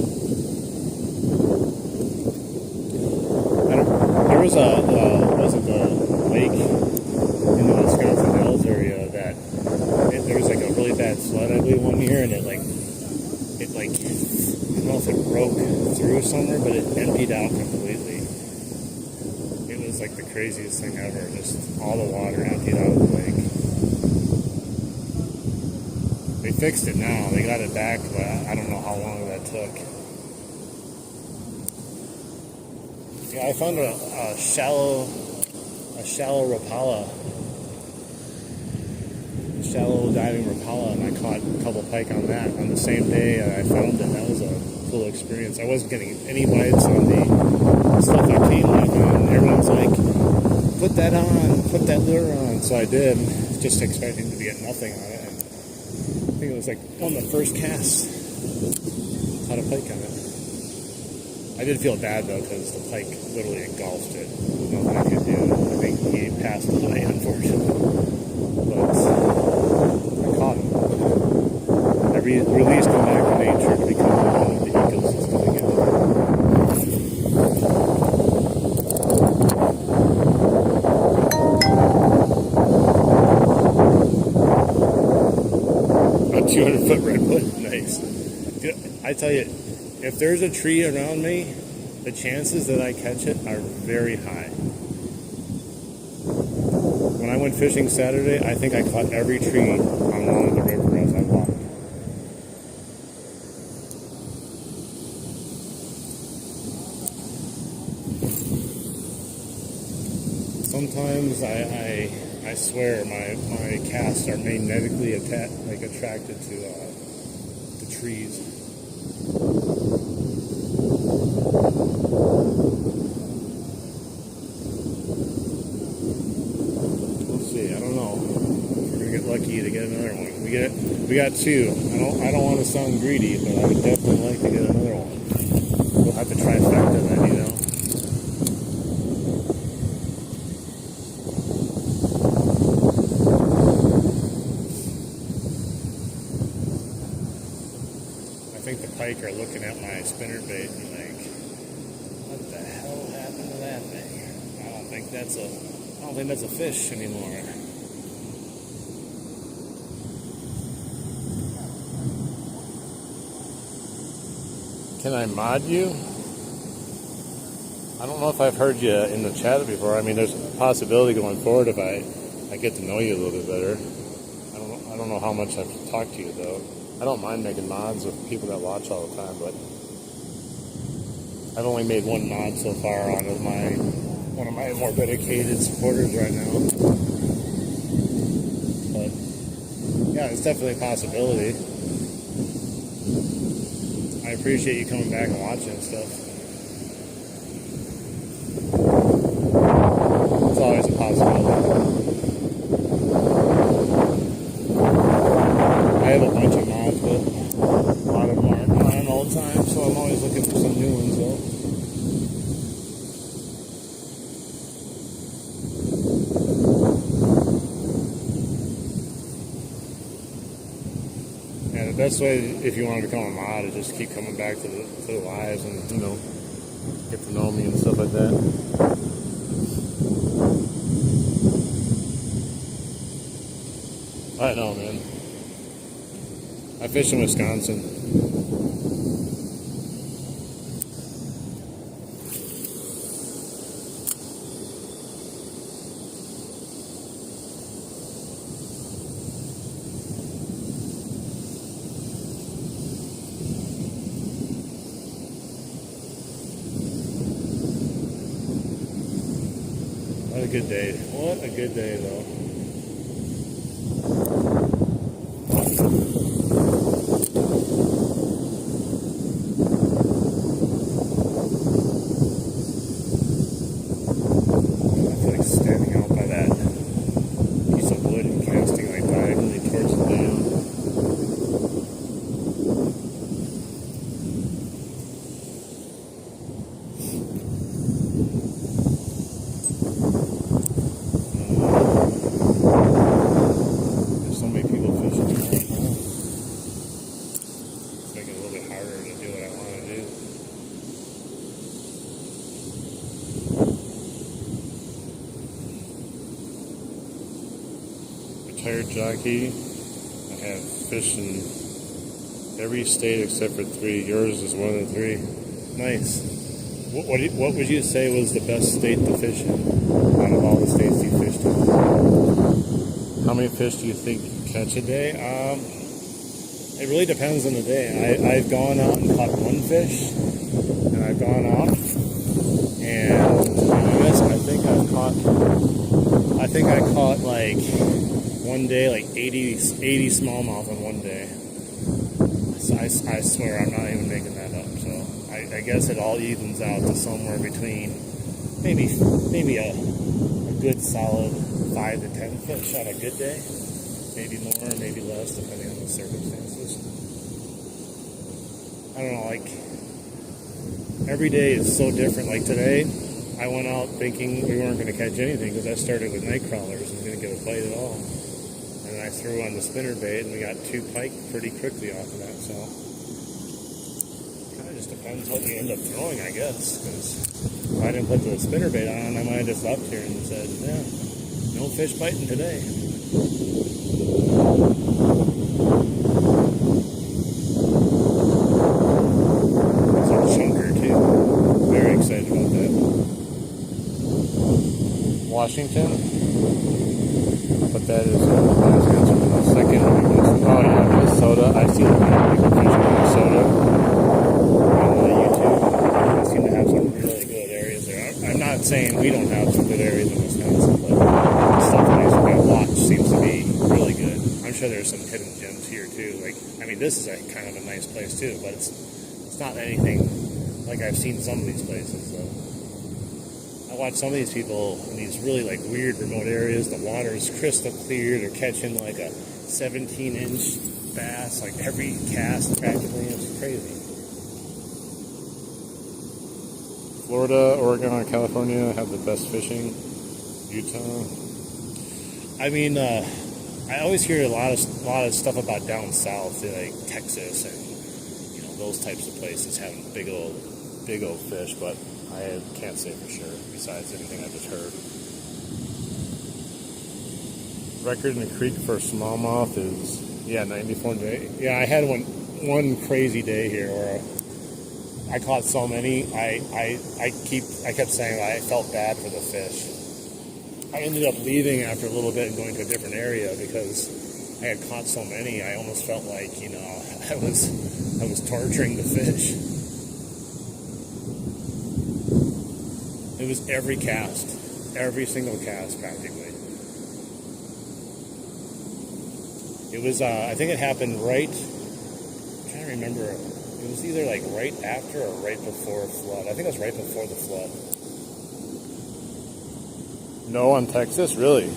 There was a lake in the Wisconsin Dells area that there was like a really bad flood, I believe, one year, and it I don't know if it broke through somewhere, but it emptied out completely. It was like the craziest thing ever. Just all the water emptied out of the lake. They fixed it now. They got it back, but I don't know how long that took. Yeah, I found a shallow Rapala, a shallow diving Rapala, and I caught a couple pike on that on the same day I found it. That was a cool experience. I wasn't getting any bites on the stuff I came with, and everyone's like, put that lure on. So I did, just expecting to get nothing on it. I think it was like one of the first casts. Caught a pike on it. I did feel bad though, because the pike literally engulfed it. Nothing I could do. I think he passed away, unfortunately. But I caught him. I released him back to nature to become one of the ecosystem again. A 200-foot redwood, nice. Dude, I tell you, if there's a tree around me, the chances that I catch it are very high. When I went fishing Saturday, I think I caught every tree along the river as I walked. Sometimes I swear my casts are magnetically attracted to the trees. We'll see. I don't know. We're gonna get lucky to get another one. We got two. I don't want to sound greedy, but I would definitely like to get another one. We'll have to trifecta that, you know. I think the pike are looking at my spinner bait and like, what the hell happened to that thing? I don't think that's a fish anymore. Can I mod you? I don't know if I've heard you in the chat before. I mean, there's a possibility going forward if I get to know you a little bit better. I don't know how much I've talked to you though. I don't mind making mods with people that watch all the time, but I've only made one mod so far on one of my more dedicated supporters right now. But yeah, it's definitely a possibility. I appreciate you coming back and watching and stuff. It's always a possibility. I have a bunch of mods, but a lot of them aren't mine all the time, so I'm always looking for some new ones though. And the best way, if you want to become a mod, is just keep coming back to the lives and, you know, get to know me and stuff like that. I know, man. I fish in Wisconsin. What a good day. What a good day, though. I feel like standing out by that piece of wood and casting like diagonally towards the dam. There's so many people fishing right now. It's making it a little bit harder to do what I want to do. Retired jockey. I have fished in every state except for 3. Yours is one of the 3. Nice. What would you say was the best state to fish in out of all the states you fished in? How many fish do you think you catch a day? It really depends on the day. I've gone out and caught 1 fish, and I've gone out, and I think I caught like one day like 80 smallmouth on one day. So I swear I'm not even making that up. So I guess it all evens out to somewhere between maybe a good solid 5 to 10 fish on a good day. Maybe more, maybe less, depending on the circumstances. I don't know, like, every day is so different. Like today, I went out thinking we weren't going to catch anything because I started with night crawlers and didn't get a bite at all. And then I threw on the spinner bait and we got 2 pike pretty quickly off of that, so it kind of just depends what you end up throwing, I guess, because if I didn't put the spinner bait on, I might have just left here and said, yeah, no fish biting today. It's a chunker too. Very excited about that. Washington, but that is last answer for the second. Oh yeah, Minnesota. I see a lot of people fishing in Minnesota on YouTube. They seem to have some really good areas there. I'm not saying we don't have some good areas in Wisconsin, but the stuff that I watch seems to be really good. I'm sure there's some hidden gems here too. Like, I mean, this is a kind of a nice place too, but it's not anything like I've seen some of these places. So I watch some of these people in these really like weird remote areas. The water is crystal clear. They're catching like a 17-inch bass, like every cast practically. It's crazy. Florida, Oregon, and California have the best fishing. Utah. I mean, I always hear a lot of stuff about down south, like Texas and those types of places having big old fish, but I can't say for sure. Besides anything I just heard. Record in the creek for smallmouth is 94 days. Yeah, I had one crazy day here where I caught so many. I kept saying I felt bad for the fish. I ended up leaving after a little bit and going to a different area because I had caught so many. I almost felt like I was torturing the fish. It was every cast, every single cast practically. It was I think it happened right. I'm trying to remember. It was either like right after or right before flood. I think it was right before the flood. No, on Texas? Really?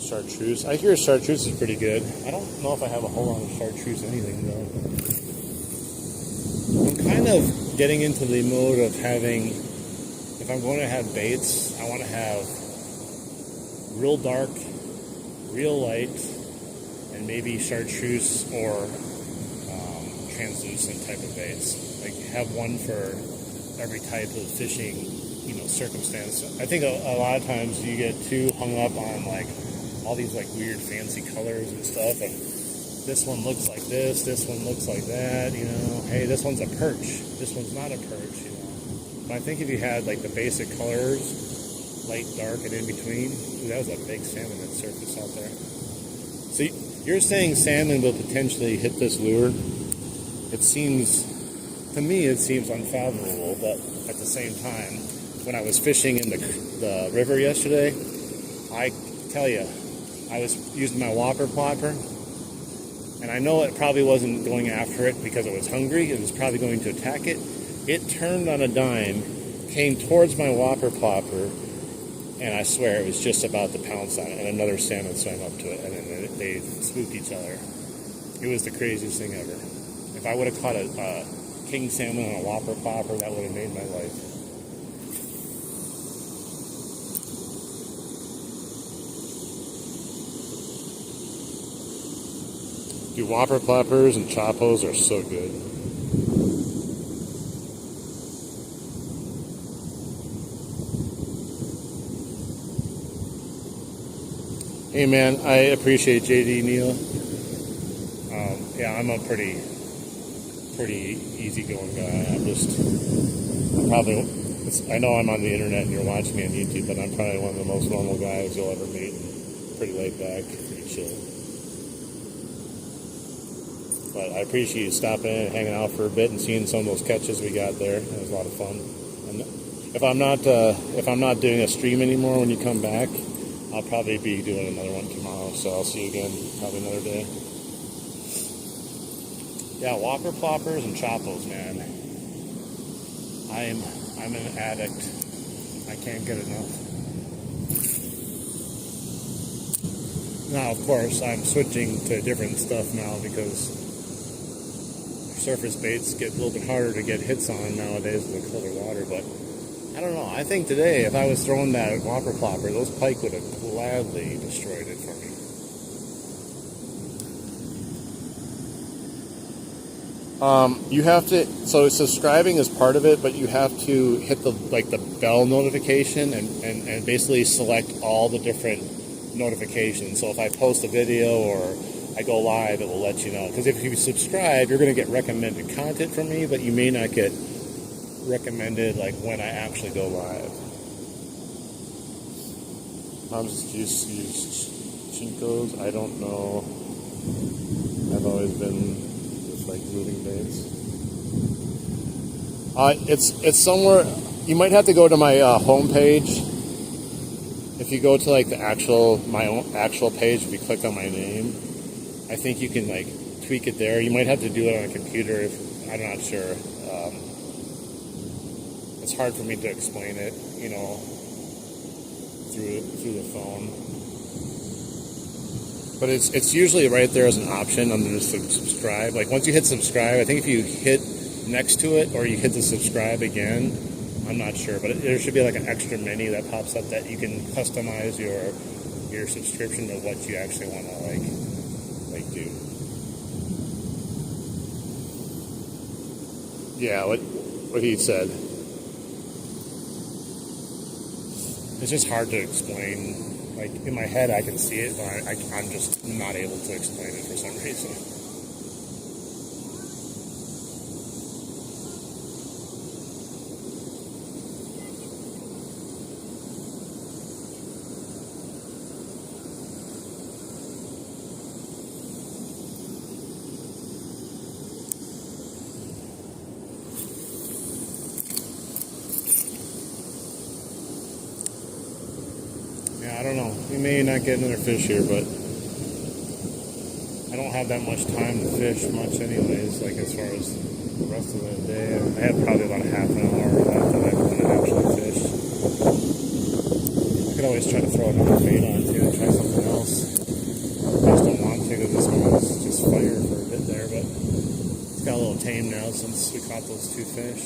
Chartreuse. I hear chartreuse is pretty good. I don't know if I have a whole lot of chartreuse anything, though. I'm kind of getting into the mode of having, if I'm going to have baits, I want to have real dark, real light, and maybe chartreuse or translucent type of baits. Like have one for every type of fishing circumstance. I think a lot of times you get too hung up on like all these like weird fancy colors and stuff, and this one looks like this one looks like that, hey, this one's a perch, this one's not a perch, But I think if you had like the basic colors, light, dark, and in between, that was a big salmon that surfaced out there. So you're saying salmon will potentially hit this lure? To me it seems unfathomable, but at the same time, when I was fishing in the river yesterday, I tell you, I was using my whopper plopper, and I know it probably wasn't going after it because it was hungry. It was probably going to attack it. It turned on a dime, came towards my whopper plopper, and I swear it was just about to pounce on it, and another salmon swam up to it, and then they spooked each other. It was the craziest thing ever. If I would have caught a king salmon on a whopper plopper, that would have made my life. Dude, whopper ploppers and choppos are so good. Hey man, I appreciate JD Neal. I'm a pretty easygoing guy. I know I'm on the internet and you're watching me on YouTube, but I'm probably one of the most normal guys you'll ever meet. Pretty laid back, pretty chill. But I appreciate you stopping in and hanging out for a bit and seeing some of those catches we got there. It was a lot of fun. And if I'm not doing a stream anymore when you come back, I'll probably be doing another one tomorrow. So I'll see you again probably another day. Yeah, whopper ploppers and choppos, man. I'm an addict. I can't get enough. Now, of course, I'm switching to different stuff now because surface baits get a little bit harder to get hits on nowadays with the colder water. But I don't know. I think today, if I was throwing that whopper plopper, those pike would have gladly destroyed it for me. You have to, so subscribing is part of it, but you have to hit the bell notification and basically select all the different notifications. So if I post a video or I go live, it will let you know. Because if you subscribe, you're going to get recommended content from me, but you may not get recommended like when I actually go live. I'm just used Chinkos. I don't know. I've always been like moving baits. It's somewhere. You might have to go to my homepage. If you go to like my own actual page, if you click on my name, I think you can like tweak it there. You might have to do it on a computer. I'm not sure. It's hard for me to explain it, through the phone. But it's usually right there as an option under the subscribe. Like once you hit subscribe, I think if you hit next to it or you hit the subscribe again, I'm not sure, but there should be like an extra menu that pops up that you can customize your subscription to what you actually want to like do. Yeah, what he said. It's just hard to explain. Like, in my head, I can see it, but I'm just not able to explain it for some reason. I don't know. We may not get another fish here, but I don't have that much time to fish much anyways, like as far as the rest of the day. I have probably about half an hour left that I'm going to actually fish. I could always try to throw another bait on too and try something else. I just don't want to because this one was just fire for a bit there, but it's got a little tame now since we caught those two fish.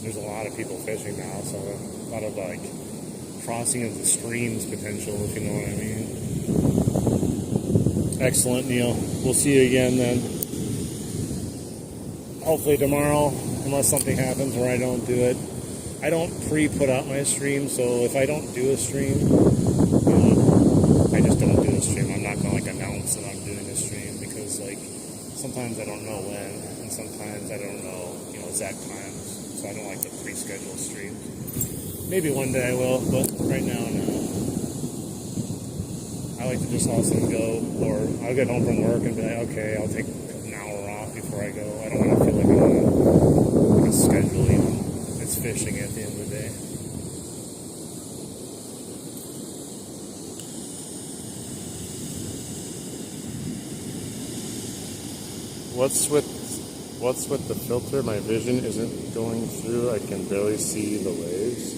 There's a lot of people fishing now, so a lot of like crossing of the streams potential, if you know what I mean. Excellent, Neil. We'll see you again then. Hopefully tomorrow, unless something happens where I don't do it. I don't pre-put out my stream, so if I don't do a stream, I just don't do a stream. I'm not going to like announce that I'm doing a stream because like sometimes I don't know when, and sometimes I don't know, exact times. So I don't like to pre-schedule streams. Maybe one day I will, but right now, no. I like to just also go, or I'll get home from work and be like, okay, I'll take an hour off before I go. I don't want to feel like I'm on like a schedule even. It's fishing at the end of the day. What's with the filter? My vision isn't going through. I can barely see the waves.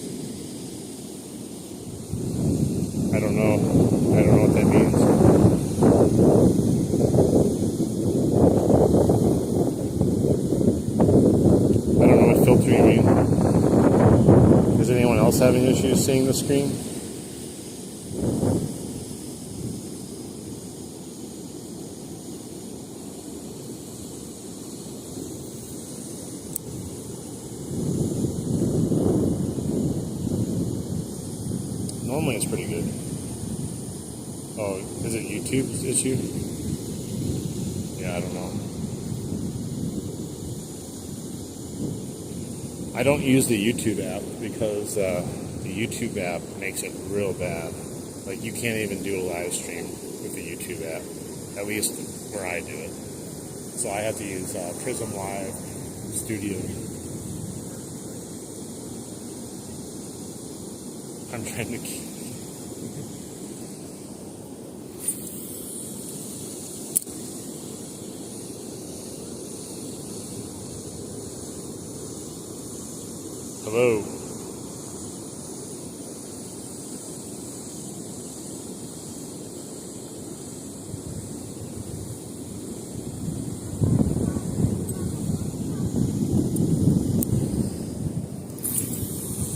I don't know what that means. I don't know what filter you mean. Is anyone else having issues seeing the screen? Normally it's pretty good. Oh, is it YouTube's issue? Yeah, I don't know. I don't use the YouTube app because the YouTube app makes it real bad. Like, you can't even do a live stream with the YouTube app, at least where I do it. So I have to use Prism Live Studio. I'm trying to keep... Hello.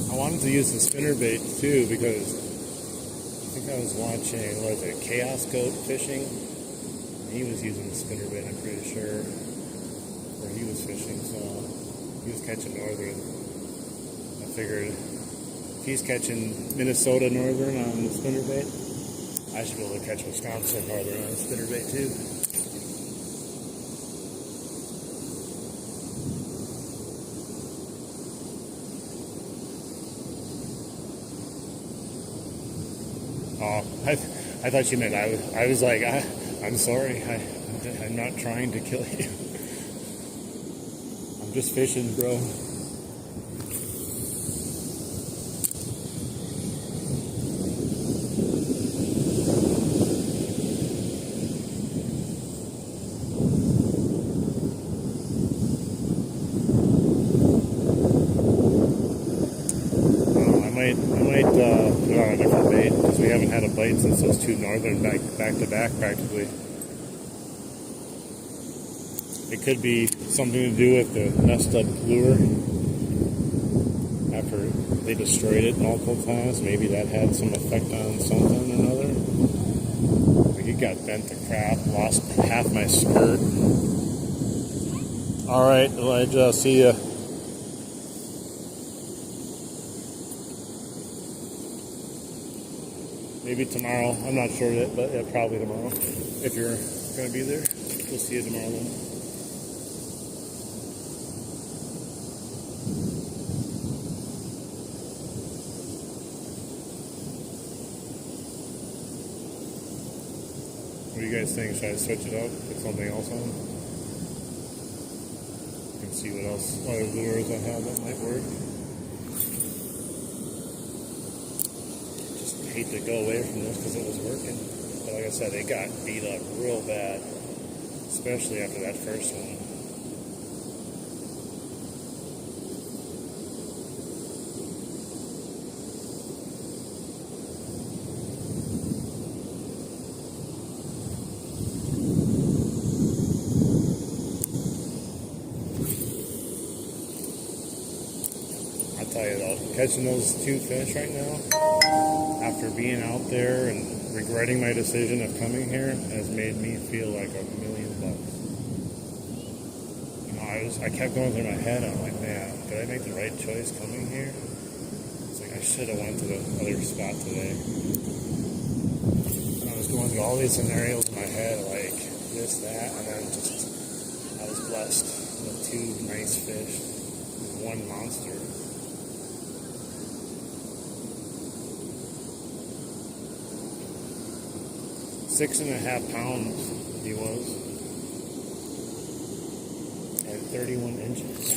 I wanted to use the spinnerbait too because I think I was watching, what is it, Chaos Goat Fishing? He was using the spinnerbait, I'm pretty sure, where he was fishing, so he was catching northern. I figured if he's catching Minnesota northern on the spinnerbait, I should be able to catch Wisconsin northern on the spinnerbait too. Oh, I thought you meant I was like, I'm sorry, I'm not trying to kill you. I'm just fishing, bro. I might put on a different bait because we haven't had a bite since those two northern back to back practically. It could be something to do with the messed up lure after they destroyed it multiple times. Maybe that had some effect on something or another. Like it got bent to crap, lost half my skirt. Alright, Elijah, see ya. Maybe tomorrow. I'm not sure yet, but yeah, probably tomorrow. If you're going to be there, we'll see you tomorrow then. What do you guys think? Should I switch it up? Put something else on? You can see what else, what other lures I have that might work. Hate to go away from this because it was working, but like I said, it got beat up real bad, especially after that first one. I tell you though, catching those two fish right now, after being out there and regretting my decision of coming here, has made me feel like $1,000,000. I kept going through my head. I'm like, man, did I make the right choice coming here? It's like I should have went to the other spot today. And I was going through all these scenarios in my head, like this, that, and then just I was blessed with 2 nice fish, and 1 monster. £6.5 pounds he was, and 31 inches.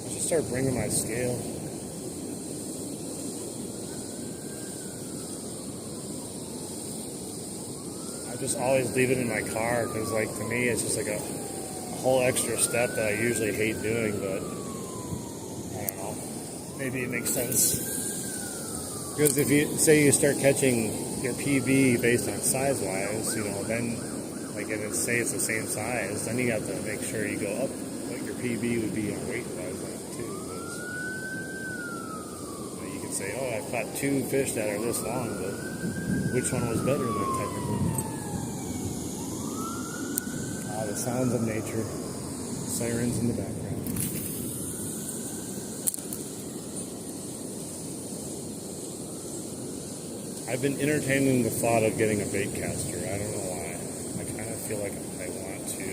I should start bringing my scale. I just always leave it in my car because, like, to me, it's just like a whole extra step that I usually hate doing, but I don't know. Maybe it makes sense. Because if you say you start catching your PB based on size-wise, you know, then, like, and it's, say it's the same size, then you have to make sure you go up what your PB would be on weight-wise on it, too. Because, you know, you can say, oh, I've caught 2 fish that are this long, but which one was better than technically? The sounds of nature, sirens in the background. I've been entertaining the thought of getting a bait caster. I don't know why. I kind of feel like I want to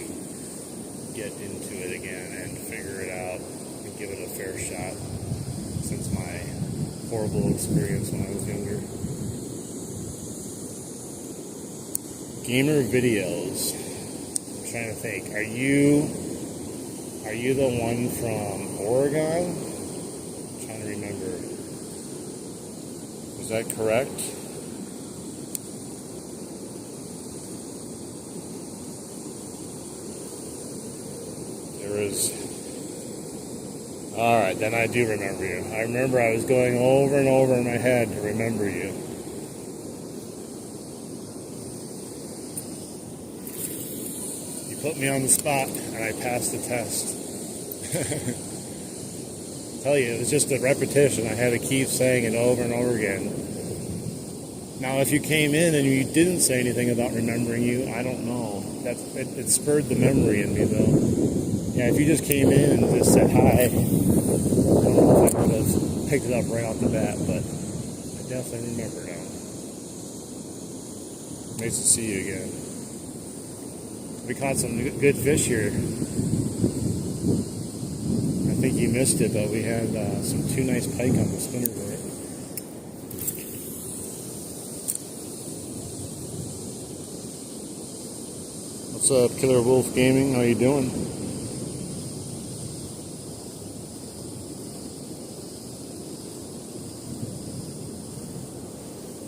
get into it again and figure it out and give it a fair shot since my horrible experience when I was younger. Gamer videos. I'm trying to think. Are you the one from Oregon? I'm trying to remember. Is that correct? Alright, then I do remember you. I remember I was going over and over in my head to remember you. You put me on the spot and I passed the test. I tell you, it was just a repetition. I had to keep saying it over and over again. Now, if you came in and you didn't say anything about remembering you, I don't know. It spurred the memory in me, though. Yeah, if you just came in and just said hi, I don't know if I would have picked it up right off the bat, but I definitely remember now. Nice to see you again. We caught some good fish here. I think you missed it, but we had some 2 nice pike on the spinnerbait. What's up, Killer Wolf Gaming? How you doing?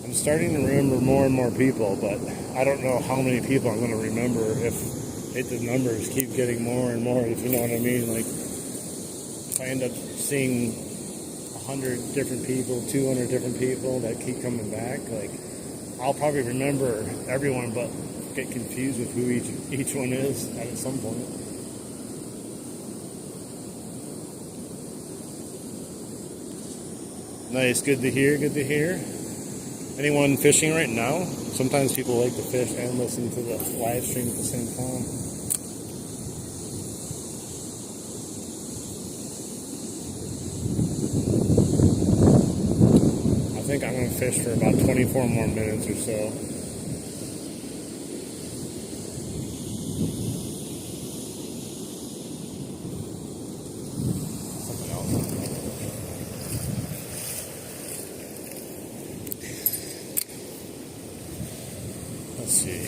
I'm starting to remember more and more people, but I don't know how many people I'm going to remember if the numbers keep getting more and more, if you know what I mean. Like, if I end up seeing 100 different people, 200 different people that keep coming back, like, I'll probably remember everyone, but get confused with who each one is at some point. Nice, good to hear, good to hear. Anyone fishing right now? Sometimes people like to fish and listen to the live stream at the same time. I think I'm going to fish for about 24 more minutes or so. Something else. Let's see.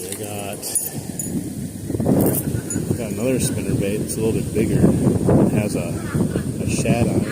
I got another spinnerbait. It's a little bit bigger. It has a shad on it.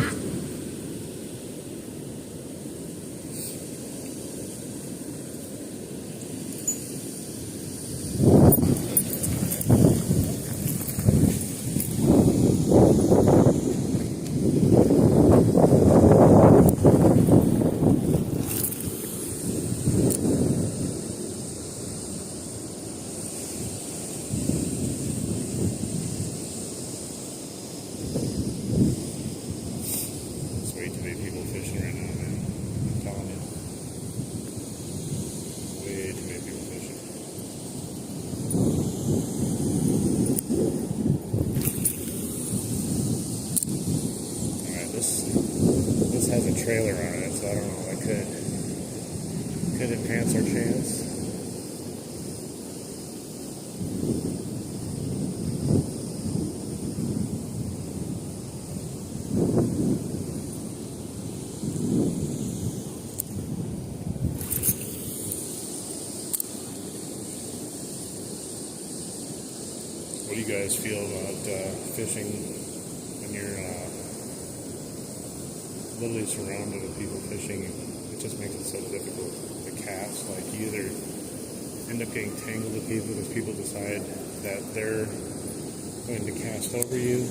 trailer on it, so I don't know. That could enhance our chance. What do you guys feel about fishing when you're literally surrounded with people fishing? It just makes it so difficult to cast. Like, you either end up getting tangled with people because people decide that they're going to cast over you,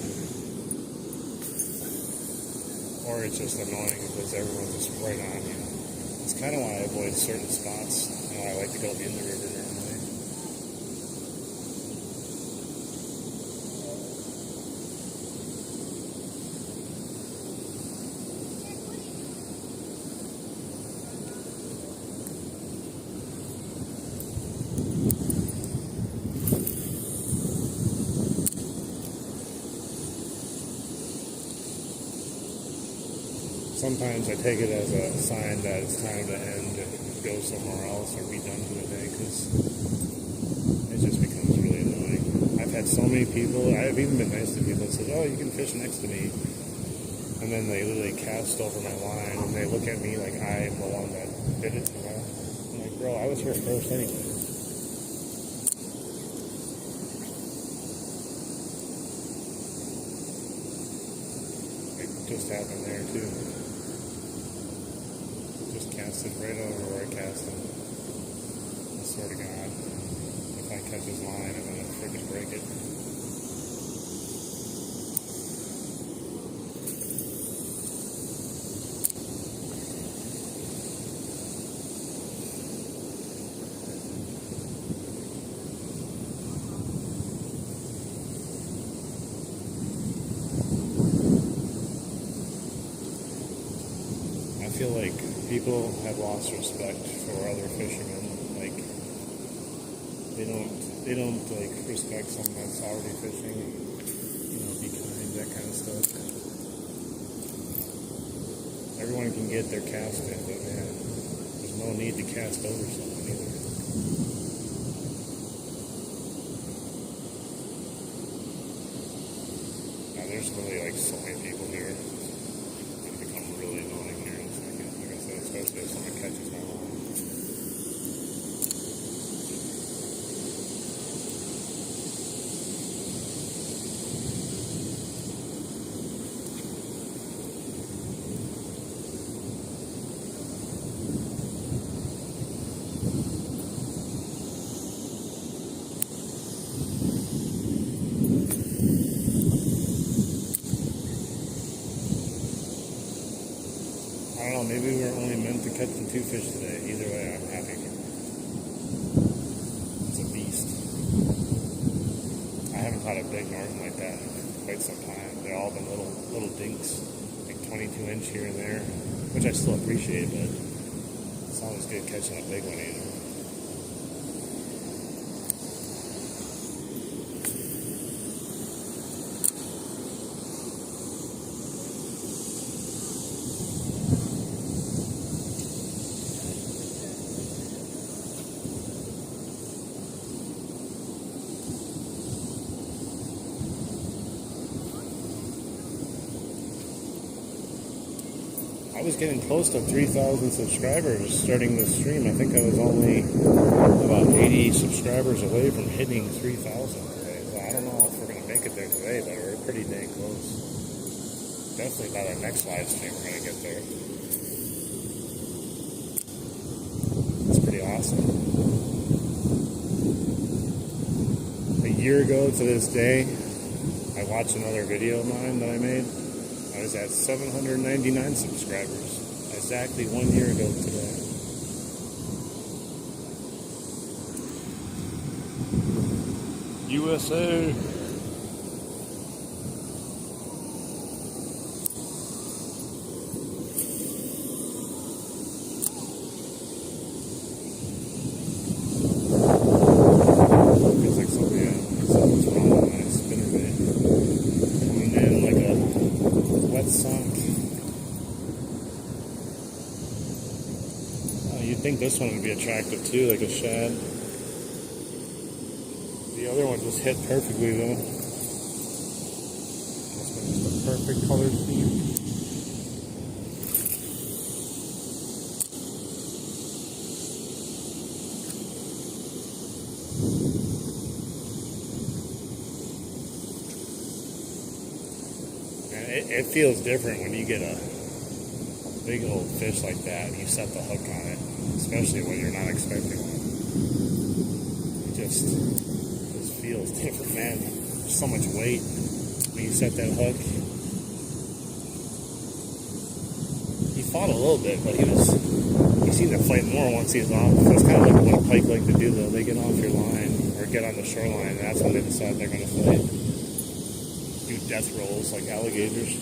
or it's just annoying because everyone's just right on you. It's kind of why I avoid certain spots. I like to go in the river normally. Sometimes I take it as a sign that it's time to end and go somewhere else or be done for the day, because it just becomes really annoying. I've had so many people, I've even been nice to people that said, oh, you can fish next to me, and then they literally cast over my line and they look at me like I am the one that did it to them. I'm like, bro, I was here first anyway. It just happened there too. Just cast it right over where I cast it. I swear to God, if I catch his line, I'm gonna freaking break it. I feel like people have lost respect for other fishermen. Like, they don't like respect someone that's already fishing. Be kind, that kind of stuff. Everyone can get their cast in, but man, there's no need to cast over someone either. Now, there's really like so many people here. It's gonna become really annoying here in a second. Like I said, especially if someone catches my line. I don't know, maybe we were only meant to catch the 2 fish today. Either way, I'm happy. It's a beast. I haven't caught a big northern like that in quite some time. They've all been little dinks, like 22-inch here and there, which I still appreciate, but it's always good catching a big one, I was getting close to 3,000 subscribers starting this stream. I think I was only about 80 subscribers away from hitting 3,000 today. So I don't know if we're going to make it there today, but we're pretty dang close. Definitely by our next live stream we're going to get there. It's pretty awesome. A year ago to this day, I watched another video of mine that I made. I was at 799 subscribers exactly 1 year ago today. USA. Feels like something's wrong with my spinner bait. Coming in like a wet sock. think this one would be attractive too, like a shad. The other one just hit perfectly though. This one's the perfect color scheme. It feels different when you get a big old fish like that and you set the hook on it, especially when you're not expecting one. It just feels different, man. There's so much weight when you set that hook. He fought a little bit, but he seemed to fight more once he was off. That's kind of like what a pike like to do, though. They get off your line or get on the shoreline, and that's when they decide they're going to fight. Do death rolls like alligators,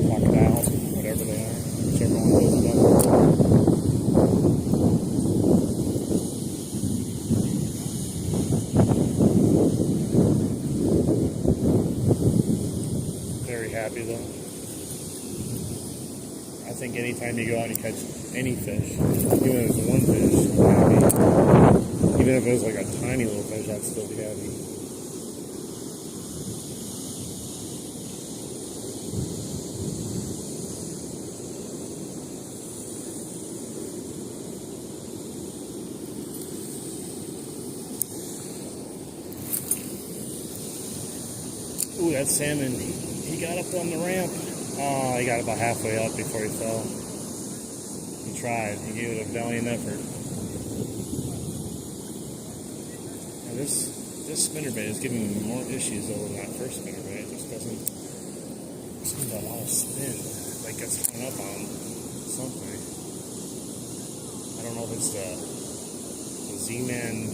crocodiles, whatever they are, whichever one goes best. Very happy though. I think anytime you go out and catch any fish, even if it's one fish, I'm happy. Even if it was like a tiny little fish, I'd still be happy. Ooh, that salmon, he got up on the ramp. Oh, he got about halfway up before he fell. He tried. He gave it a valiant effort. Now this spinnerbait is giving me more issues though than that first spinnerbait. It just doesn't seem to allow spin. Like gets hung up on something. I don't know if it's the Z-Man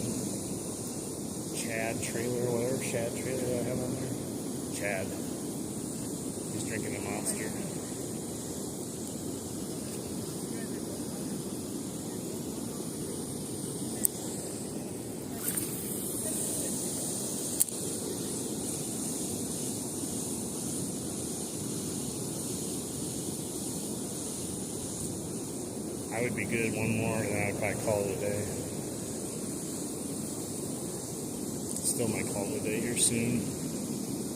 Chad trailer or whatever, Shad trailer that I have on there. Chad. He's drinking a Monster. I would be good one more, and then I'd probably call it a day. Still might call it a day here soon.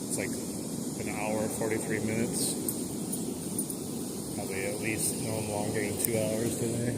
It's like an hour, 43 minutes. Probably at least no longer than 2 hours today.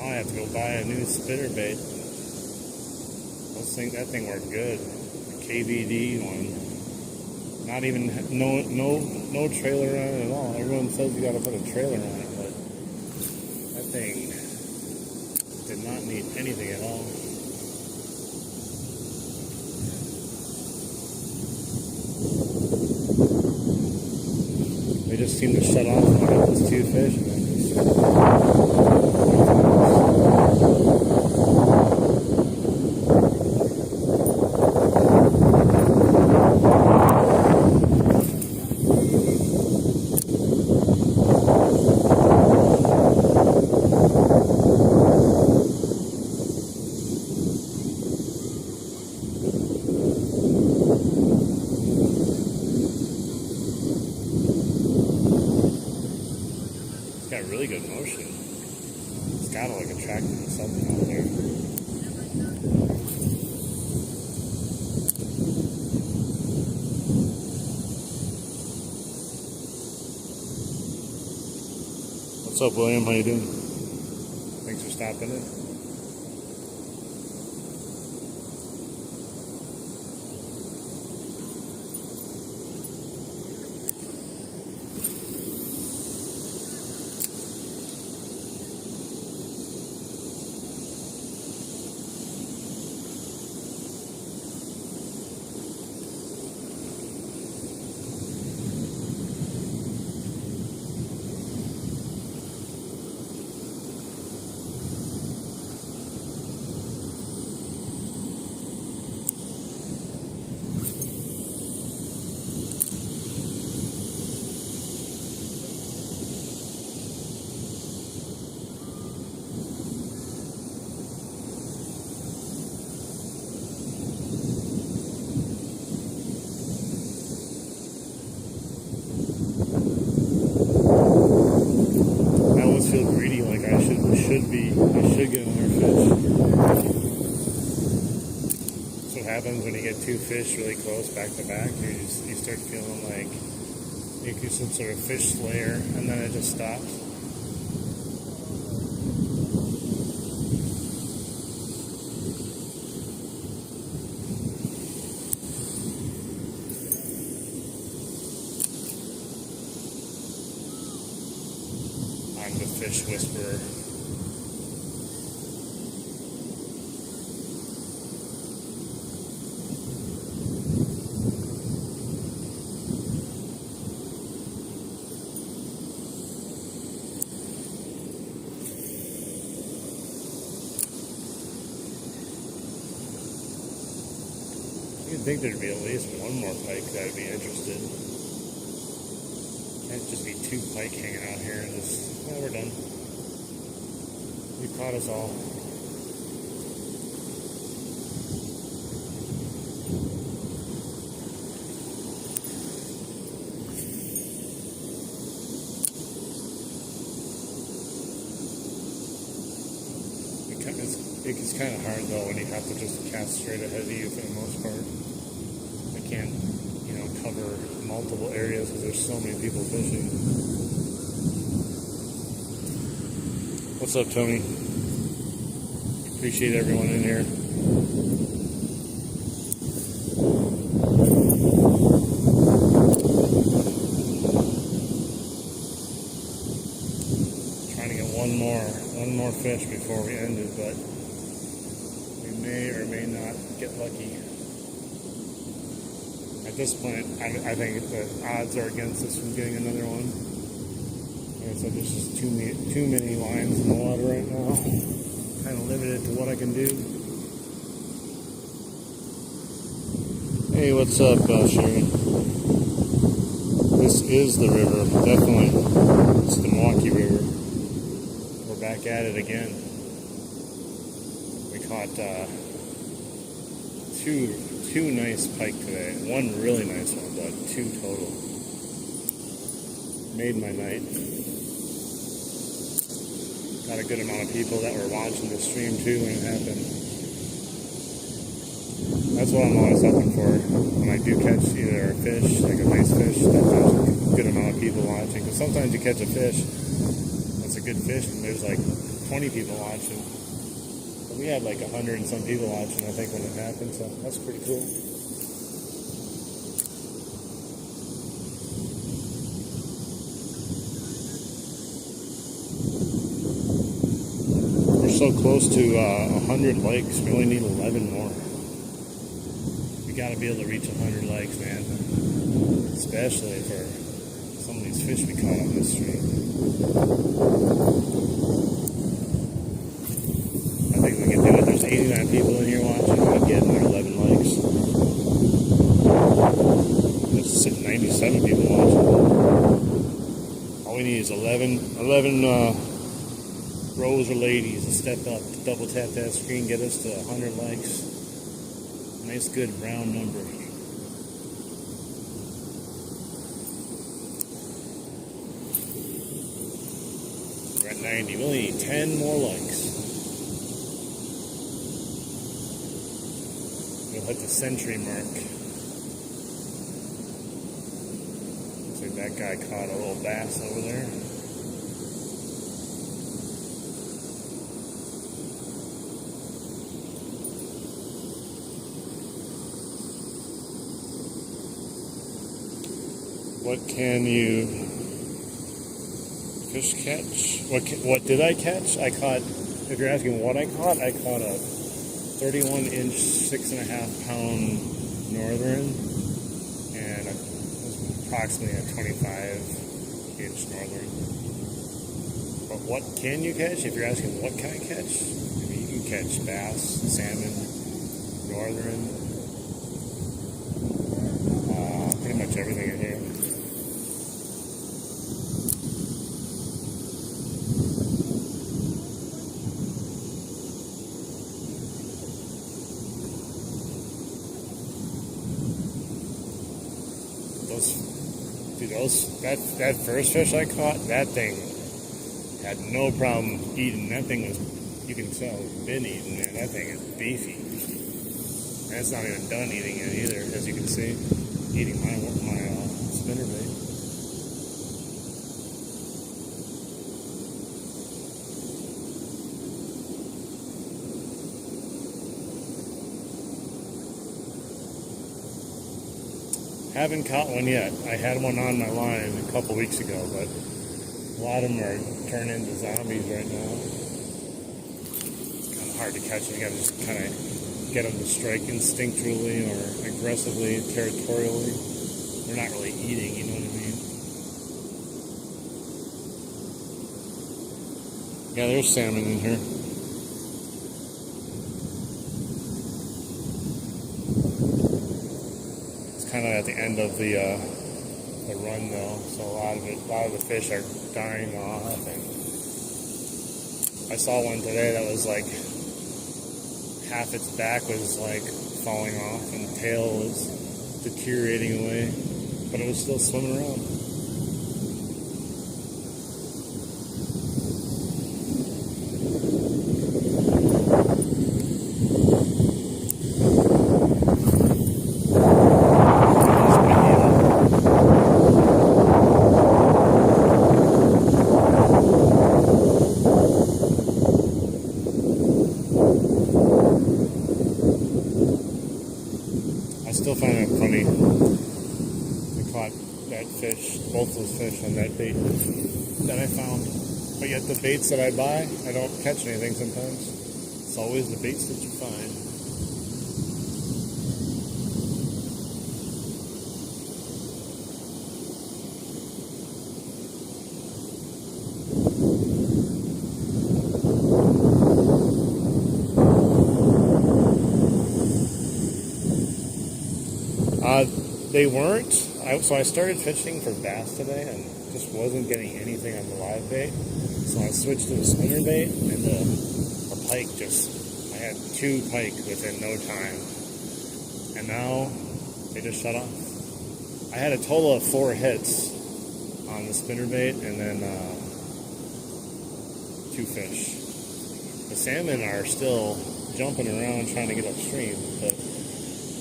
I have to go buy a new spinnerbait. That thing worked good. The KVD one. Not even no trailer on it at all. Everyone says you got to put a trailer on it, but that thing did not need anything at all. They just seem to shut off when I got those two fish, and then just. Got really good motion. It's gotta like attract something out there. What's up, William? How you doing? Thanks for stopping in. did get another fish. That's what happens when you get two fish really close back to back. You start feeling like you do some sort of fish slayer, and then it just stops. I'm the fish whisperer. You'd think there'd be at least one more pike that would be interested. Can't just be two pike hanging out here and just, well, we're done. You caught us all. It's kind of hard though when you have to just cast straight ahead of you for the most part. I can't, cover multiple areas because there's so many people fishing. What's up, Tony? Appreciate everyone in here. Trying to get one more fish before we end it, but we may or may not get lucky. At this point, I think the odds are against us from getting another one. Like I said, there's just too many lines in the water right now. Kind of limited to what I can do. Hey, what's up, Sherry? This is the river, definitely. It's the Milwaukee River. We're back at it again. We caught two nice pike today. One really nice one, but two total. Made my night. Got a good amount of people that were watching the stream too when it happened. That's what I'm always hoping for. When I do catch either a fish, like a nice fish, that there's a good amount of people watching. Because sometimes you catch a fish that's a good fish and there's like 20 people watching. We had like 100 and some people watching, I think, when it happened, so that's pretty cool. We're so close to 100 likes. We only need 11 more. We got to be able to reach 100 likes, man. Especially for some of these fish we caught on this stream. I think we can do it. There's 89 people in here watching. I'm getting our 11 likes. There's 97 people watching. All we need is 11 bros or ladies to step up, to double tap that screen, get us to 100 likes. Nice, good round number. We're at 90. We only need 10 more likes. We'll hit the century mark. Looks like that guy caught a little bass over there. What can you fish catch? What did I catch? I caught, if you're asking what I caught a 31-inch, 6.5 pound northern, and it was approximately a 25-inch northern. But what can you catch? If you're asking what can I catch, I mean, you can catch bass, salmon, northern, pretty much everything in here. That first fish I caught, that thing had no problem eating. That thing was you can tell it's been eaten, man. That thing is beefy. And it's not even done eating it either, as you can see. Eating my spinnerbait. Haven't caught one yet. I had one on my line a couple weeks ago, but a lot of them are turning into zombies right now. It's kind of hard to catch them. You gotta just kind of get them to strike instinctually or aggressively, territorially. They're not really eating, you know what I mean? Yeah, there's salmon in here. Kind of at the end of the run though, so a lot of the fish are dying off. And I saw one today that was like half its back was like falling off and the tail was deteriorating away, but it was still swimming around. I still find it funny. We caught that fish, both those fish on that bait that I found. But yet the baits that I buy, I don't catch anything sometimes. It's always the baits that you find. They weren't. So I started fishing for bass today and just wasn't getting anything on the live bait. So I switched to a spinner bait and the pike I had 2 pike within no time. And now they just shut off. I had a total of 4 hits on the spinner bait and then 2 fish. The salmon are still jumping around trying to get upstream, but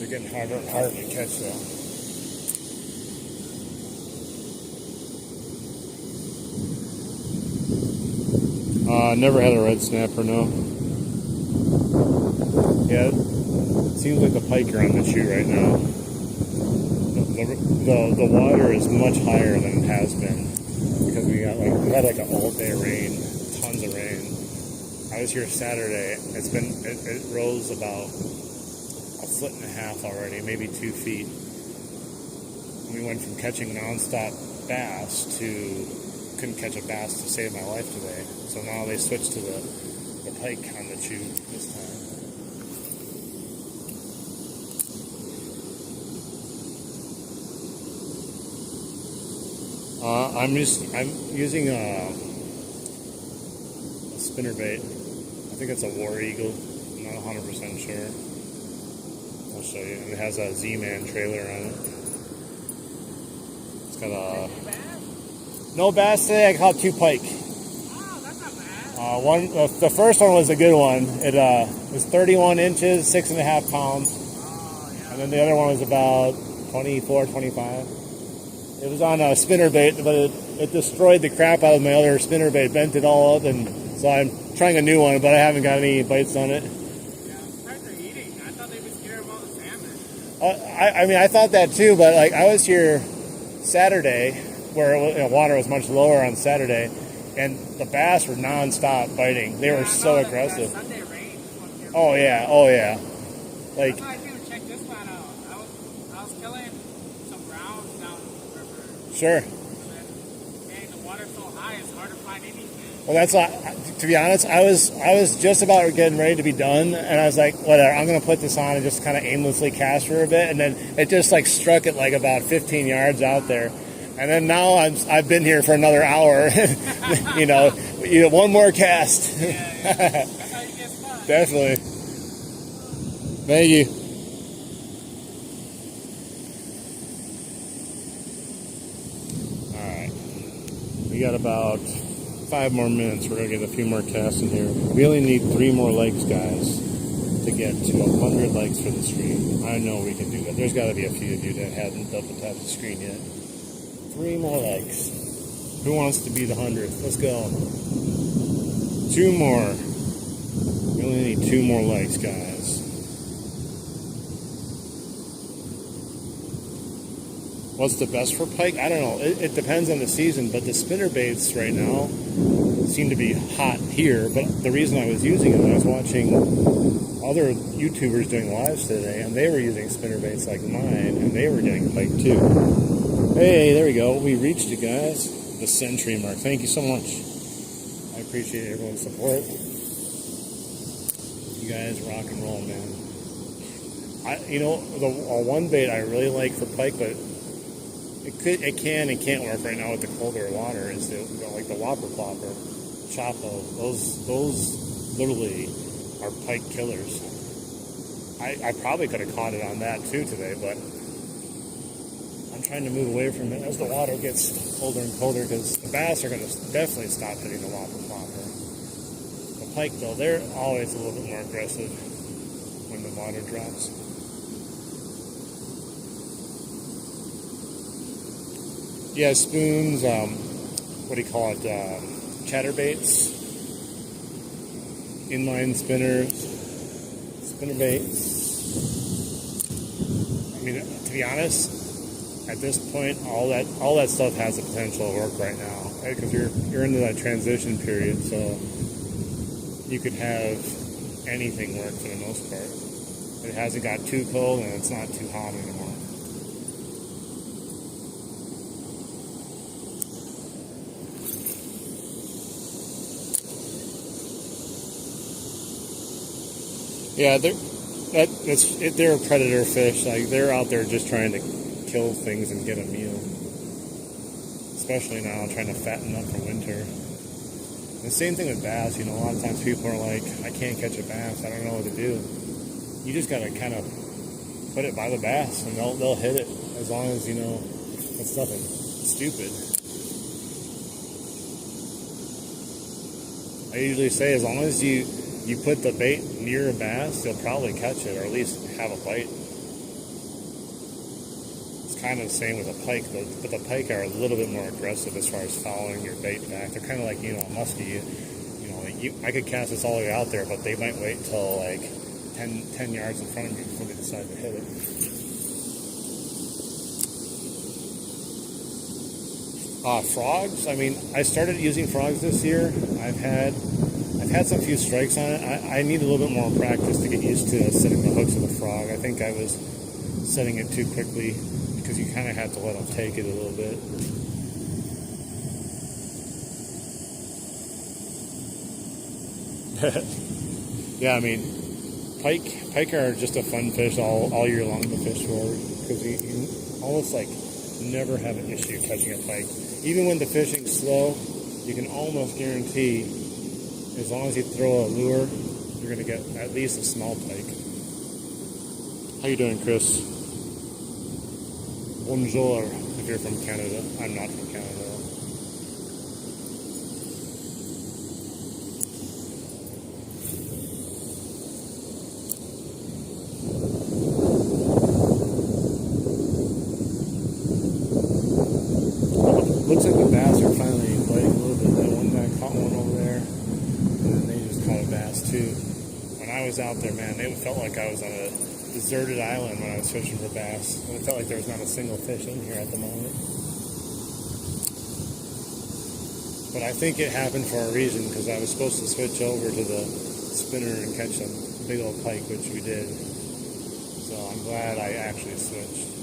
they're getting harder and harder to catch though. Never had a red snapper, no. Yeah, it seems like the pike are on the chew right now. The water is much higher than it has been because we had like an all-day rain, tons of rain. I was here Saturday. It rose about 1.5 feet already, maybe 2 feet. We went from catching nonstop bass to couldn't catch a bass to save my life today. So now they switched to the pike on the chew this time. I'm using a spinnerbait. I think it's a War Eagle. I'm not 100% sure. I'll show you. And it has a Z-Man trailer on it. It's got a no bass today. I caught 2 pike. Oh, that's not bad. The first one was a good one. It was 31 inches, 6.5 pounds. Oh, yeah. And then the other one was about 24, 25. It was on a spinnerbait, but it destroyed the crap out of my other spinnerbait, bent it all up, and so I'm trying a new one, but I haven't got any bites on it. Yeah, I'm surprised they're eating. I thought they'd be scared of all the salmon. I mean, I thought that too, but like I was here Saturday, where water was much lower on Saturday, and the bass were non-stop biting. They were so aggressive. Sunday rain. Oh yeah. Like. That's why I didn't check this one out. I was killing some browns down the river. Sure. And then, dang, the water's so high, it's hard to find anything. Well, that's not, to be honest, I was just about getting ready to be done, and I was like, whatever, I'm going to put this on and just kind of aimlessly cast for a bit, and then it just like struck it like about 15 yards out there. And then now I've been here for another hour. you know, one more cast. Yeah. That's how you get spun. Definitely. Thank you. All right. We got about 5 more minutes. We're going to get a few more casts in here. We only need 3 more legs, guys, to get to 100 legs for the stream. I know we can do that. There's got to be a few of you that haven't double tapped the screen yet. 3 more legs. Who wants to be the 100th? Let's go. 2 more. We only need 2 more legs, guys. What's the best for pike? I don't know. It depends on the season, but the spinner baits right now seem to be hot here. But the reason I was using it, I was watching other YouTubers doing lives today, and they were using spinner baits like mine, and they were getting pike too. Hey, there we go. We reached it, guys. The century mark. Thank you so much. I appreciate everyone's support. You guys rock and roll, man. The one bait I really like for pike, but it can and can't work right now with the colder water is the whopper plopper, Chapo. Those literally are pike killers. I probably could have caught it on that too today, but I'm trying to move away from it as the water gets colder and colder because the bass are going to definitely stop hitting the whopper plopper. The pike, though, they're always a little bit more aggressive when the water drops. Yeah, spoons, what do you call it, chatterbaits, inline spinners, spinner baits. I mean, to be honest, at this point, all that stuff has the potential to work right now, right? Because you're into that transition period, so you could have anything work for the most part. It hasn't got too cold and it's not too hot anymore. Yeah, they're a predator fish. Like, they're out there just trying to kill things and get a meal. Especially now, trying to fatten up for winter. The same thing with bass. A lot of times people are like, I can't catch a bass. I don't know what to do. You just got to kind of put it by the bass, and they'll hit it as long as, it's nothing stupid. I usually say as long as you put the bait near a bass, you'll probably catch it, or at least have a bite. It's kind of the same with a pike, but the pike are a little bit more aggressive as far as following your bait back. They're kind of like, a muskie. I could cast this all the way out there, but they might wait until like 10 yards in front of me before they decide to hit it. Frogs, I started using frogs this year. I've had some few strikes on it. I need a little bit more practice to get used to setting the hooks with a frog. I think I was setting it too quickly because you kind of have to let them take it a little bit. Yeah, pike are just a fun fish all year long to fish for because you almost like never have an issue catching a pike. Even when the fishing's slow, you can almost guarantee as long as you throw a lure, you're going to get at least a small pike. How you doing, Chris? Bonjour, if you're from Canada. I'm not from Canada. Looks like the bass are finally biting a little bit. That one guy caught one over there, and then they just caught a bass too. When I was out there, man, it felt like I was on a deserted island when I was fishing for bass. And it felt like there was not a single fish in here at the moment. But I think it happened for a reason, because I was supposed to switch over to the spinner and catch a big old pike, which we did. So I'm glad I actually switched.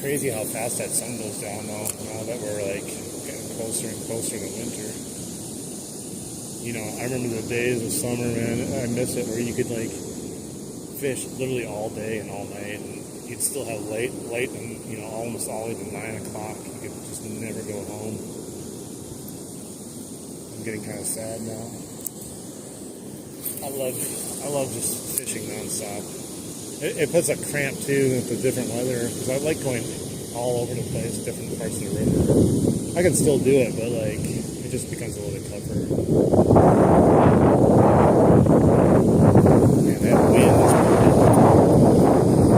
Crazy how fast that sun goes down though, now that we're like getting closer and closer to winter. I remember the days of summer, man, I miss it, where you could like fish literally all day and all night, and you'd still have late and almost always at 9 o'clock. You could just never go home. I'm getting kind of sad now. I love just fishing nonstop. It puts a cramp too with the different weather, because I like going all over the place, different parts of the river. I can still do it, but like it just becomes a little bit tougher. Man, that wind is brutal.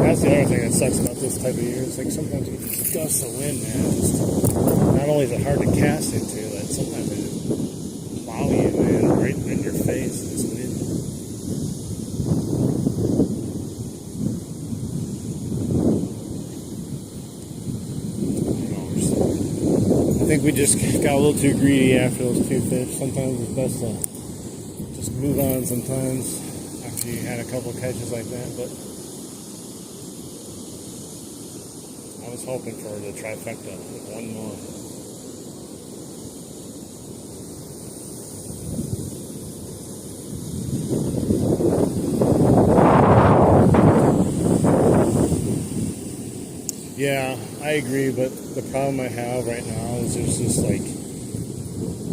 That's the other thing that sucks about this type of year. It's like sometimes you get gusts of wind, man. Just, not only is it hard to cast into, but sometimes it just plow you, man, right in your face. This wind. I think we just got a little too greedy after those two fish. Sometimes it's best to just move on sometimes after you had a couple catches like that. But I was hoping for the trifecta with one more. Yeah, I agree, but the problem I have right now is there's just like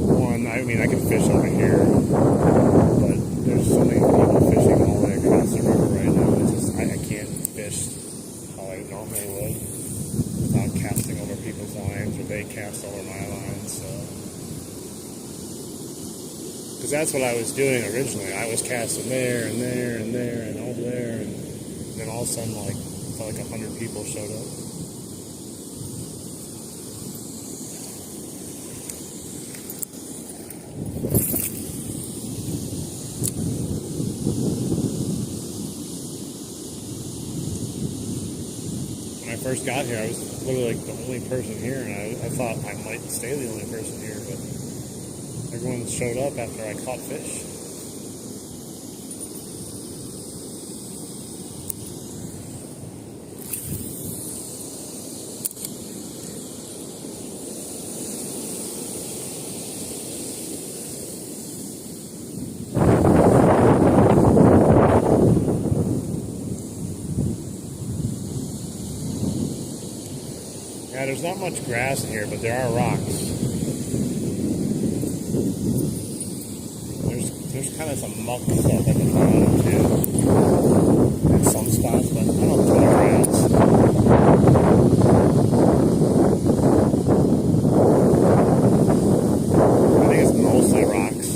one, I mean I can fish over here, but there's so many people fishing all the way across the river right now. It's just I can't fish how I normally would without casting over people's lines, or they cast over my lines. So, because that's what I was doing originally. I was casting there and there and there and over there, and then all of a sudden like 100 people showed up. When I first got here, I was literally like the only person here, and I thought I might stay the only person here, but everyone showed up after I caught fish. Yeah, there's not much grass in here, but there are rocks. There's kind of some muck stuff at the bottom too. In some spots, but I don't think grass. I think it's mostly rocks.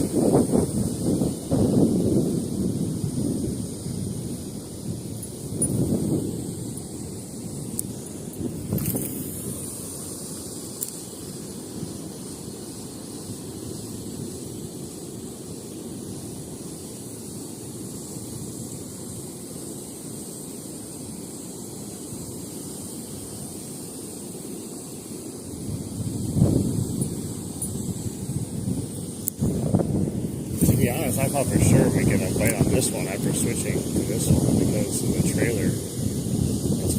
To be honest, I thought for sure we'd get a bite on this one after switching to this one, because of the trailer.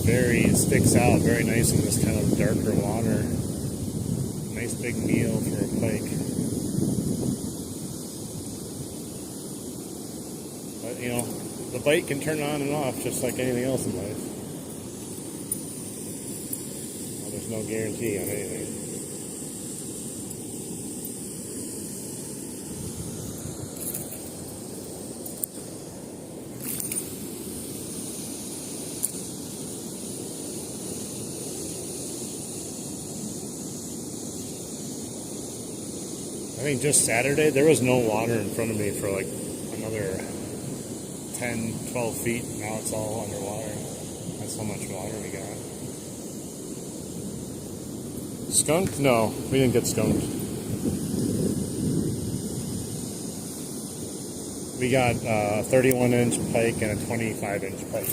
It sticks out very nice in this kind of darker water. Nice big meal for a pike. But you know, the bite can turn on and off just like anything else in life. Well, there's no guarantee on anything. I think just Saturday, there was no water in front of me for like another 10, 12 feet. Now it's all underwater. That's how much water we got. Skunked? No, we didn't get skunked. We got a 31-inch pike and a 25-inch pike.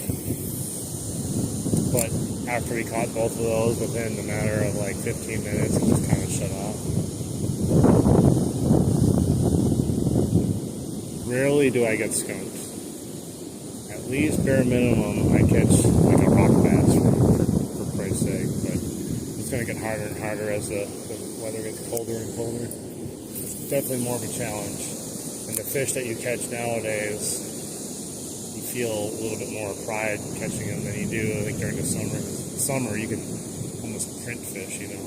But after we caught both of those, within a matter of like 15 minutes, it just kind of shut off. Rarely do I get skunked. At least bare minimum, I catch like a rock bass for Christ's sake. But it's going to get harder and harder as the weather gets colder and colder. It's definitely more of a challenge. And the fish that you catch nowadays, you feel a little bit more pride catching them than you do like during the summer. In the summer, you can almost print fish, you know.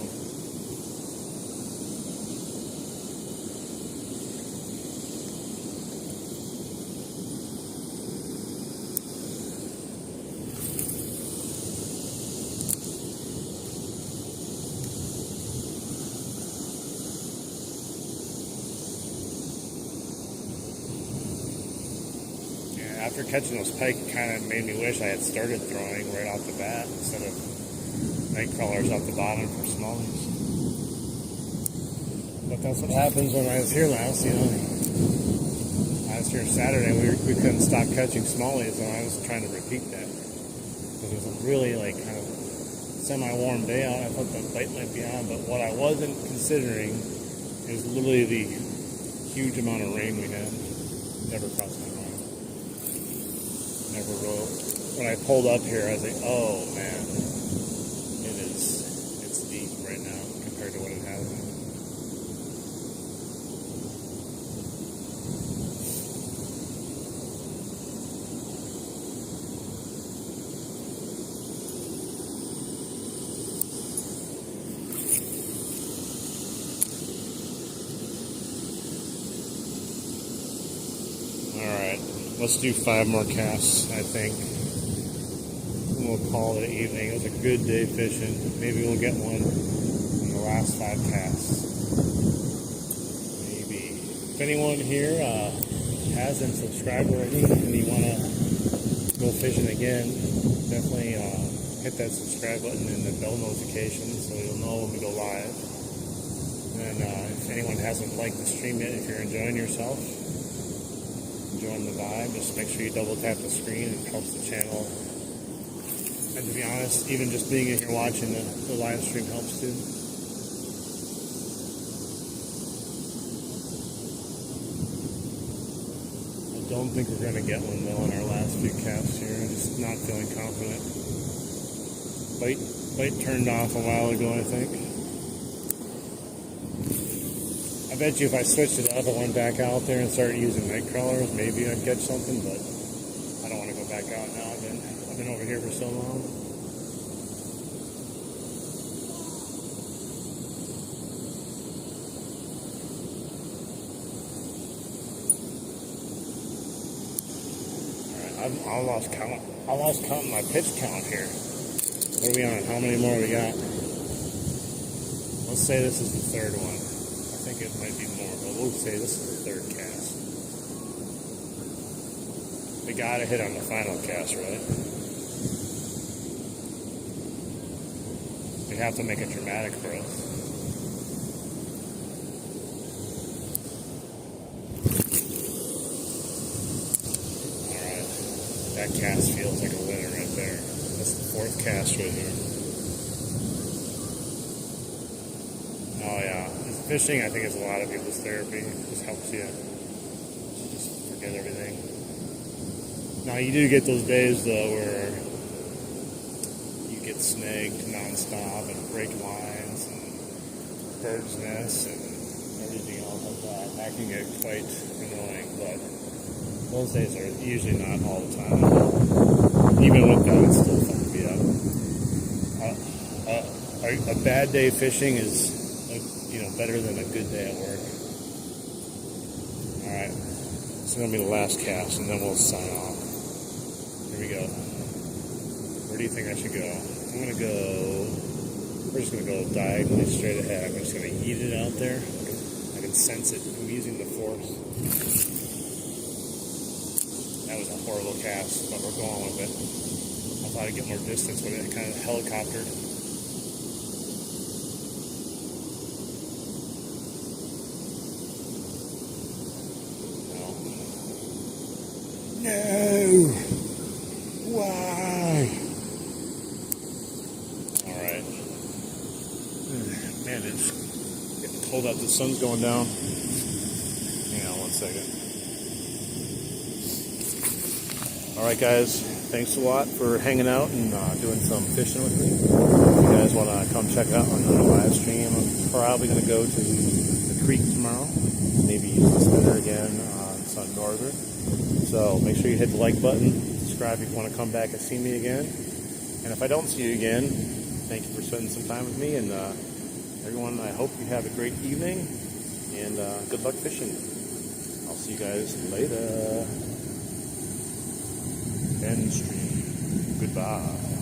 after catching those pike, it kind of made me wish I had started throwing right off the bat instead of night crawlers off the bottom for smallies. But that's what happens when I was here last, you know. I was here Saturday, we couldn't stop catching smallies, and I was trying to repeat that. Because it was a really, like, kind of semi-warm day out. I thought the bite might be on, but what I wasn't considering is literally the huge amount of rain we had. Never crossed my mind. Never wrote. When I pulled up here, I was like, oh man, it's deep right now compared to what it has been. Alright, let's do 5 more casts, I think. We'll call it an evening. It was a good day fishing. Maybe we'll get one in the last 5 casts. Maybe. If anyone here hasn't subscribed already and you want to go fishing again, definitely hit that subscribe button and the bell notification so you'll know when we go live. And if anyone hasn't liked the stream yet, if you're enjoying yourself, enjoying the vibe, just make sure you double tap the screen. It helps the channel. And to be honest, even just being in here watching the live stream helps too. I don't think we're going to get one though in our last few casts here. I'm just not feeling confident. Bite turned off a while ago, I think. I bet you if I switched it up, I went back out there and started using night crawlers, maybe I'd catch something, but I don't want to go back out now. I've been over here for so long. Alright, I lost count. I lost count in my pitch count here. What are we on? How many more we got? Let's say this is the 3rd one. I think it might be more, but we'll say this is the 3rd cast. We gotta hit on the final cast, right? We have to make it dramatic for us. Alright. That cast feels like a winner right there. That's the 4th cast right here. Oh yeah. Fishing, I think, is a lot of people's therapy. It just helps you just forget everything. Now, you do get those days, though, where you get snagged nonstop and break lines and bird's nests and everything else like that. That can get quite annoying, but those days are usually not all the time. Even with that, it's still fun to be out. A bad day fishing is better than a good day at work. Alright, this is going to be the last cast and then we'll sign off. Here we go. Where do you think I should go? We're just going to go diagonally straight ahead. I'm just going to eat it out there. I can sense it. I'm using the force. That was a horrible cast, but we're going with it. I thought I'd get more distance with it. Kind of helicoptered. No! Why? Alright. Man, it's getting cold out. The sun's going down. Hang on 1 second. Alright, guys. Thanks a lot for hanging out and doing some fishing with me. If you guys want to come check out on the live stream, I'm probably going to go to the creek tomorrow. Maybe use the spinner again on Sun Northern. So make sure you hit the like button, subscribe if you want to come back and see me again. And if I don't see you again, thank you for spending some time with me. And everyone, I hope you have a great evening and good luck fishing. I'll see you guys later. End stream. Goodbye.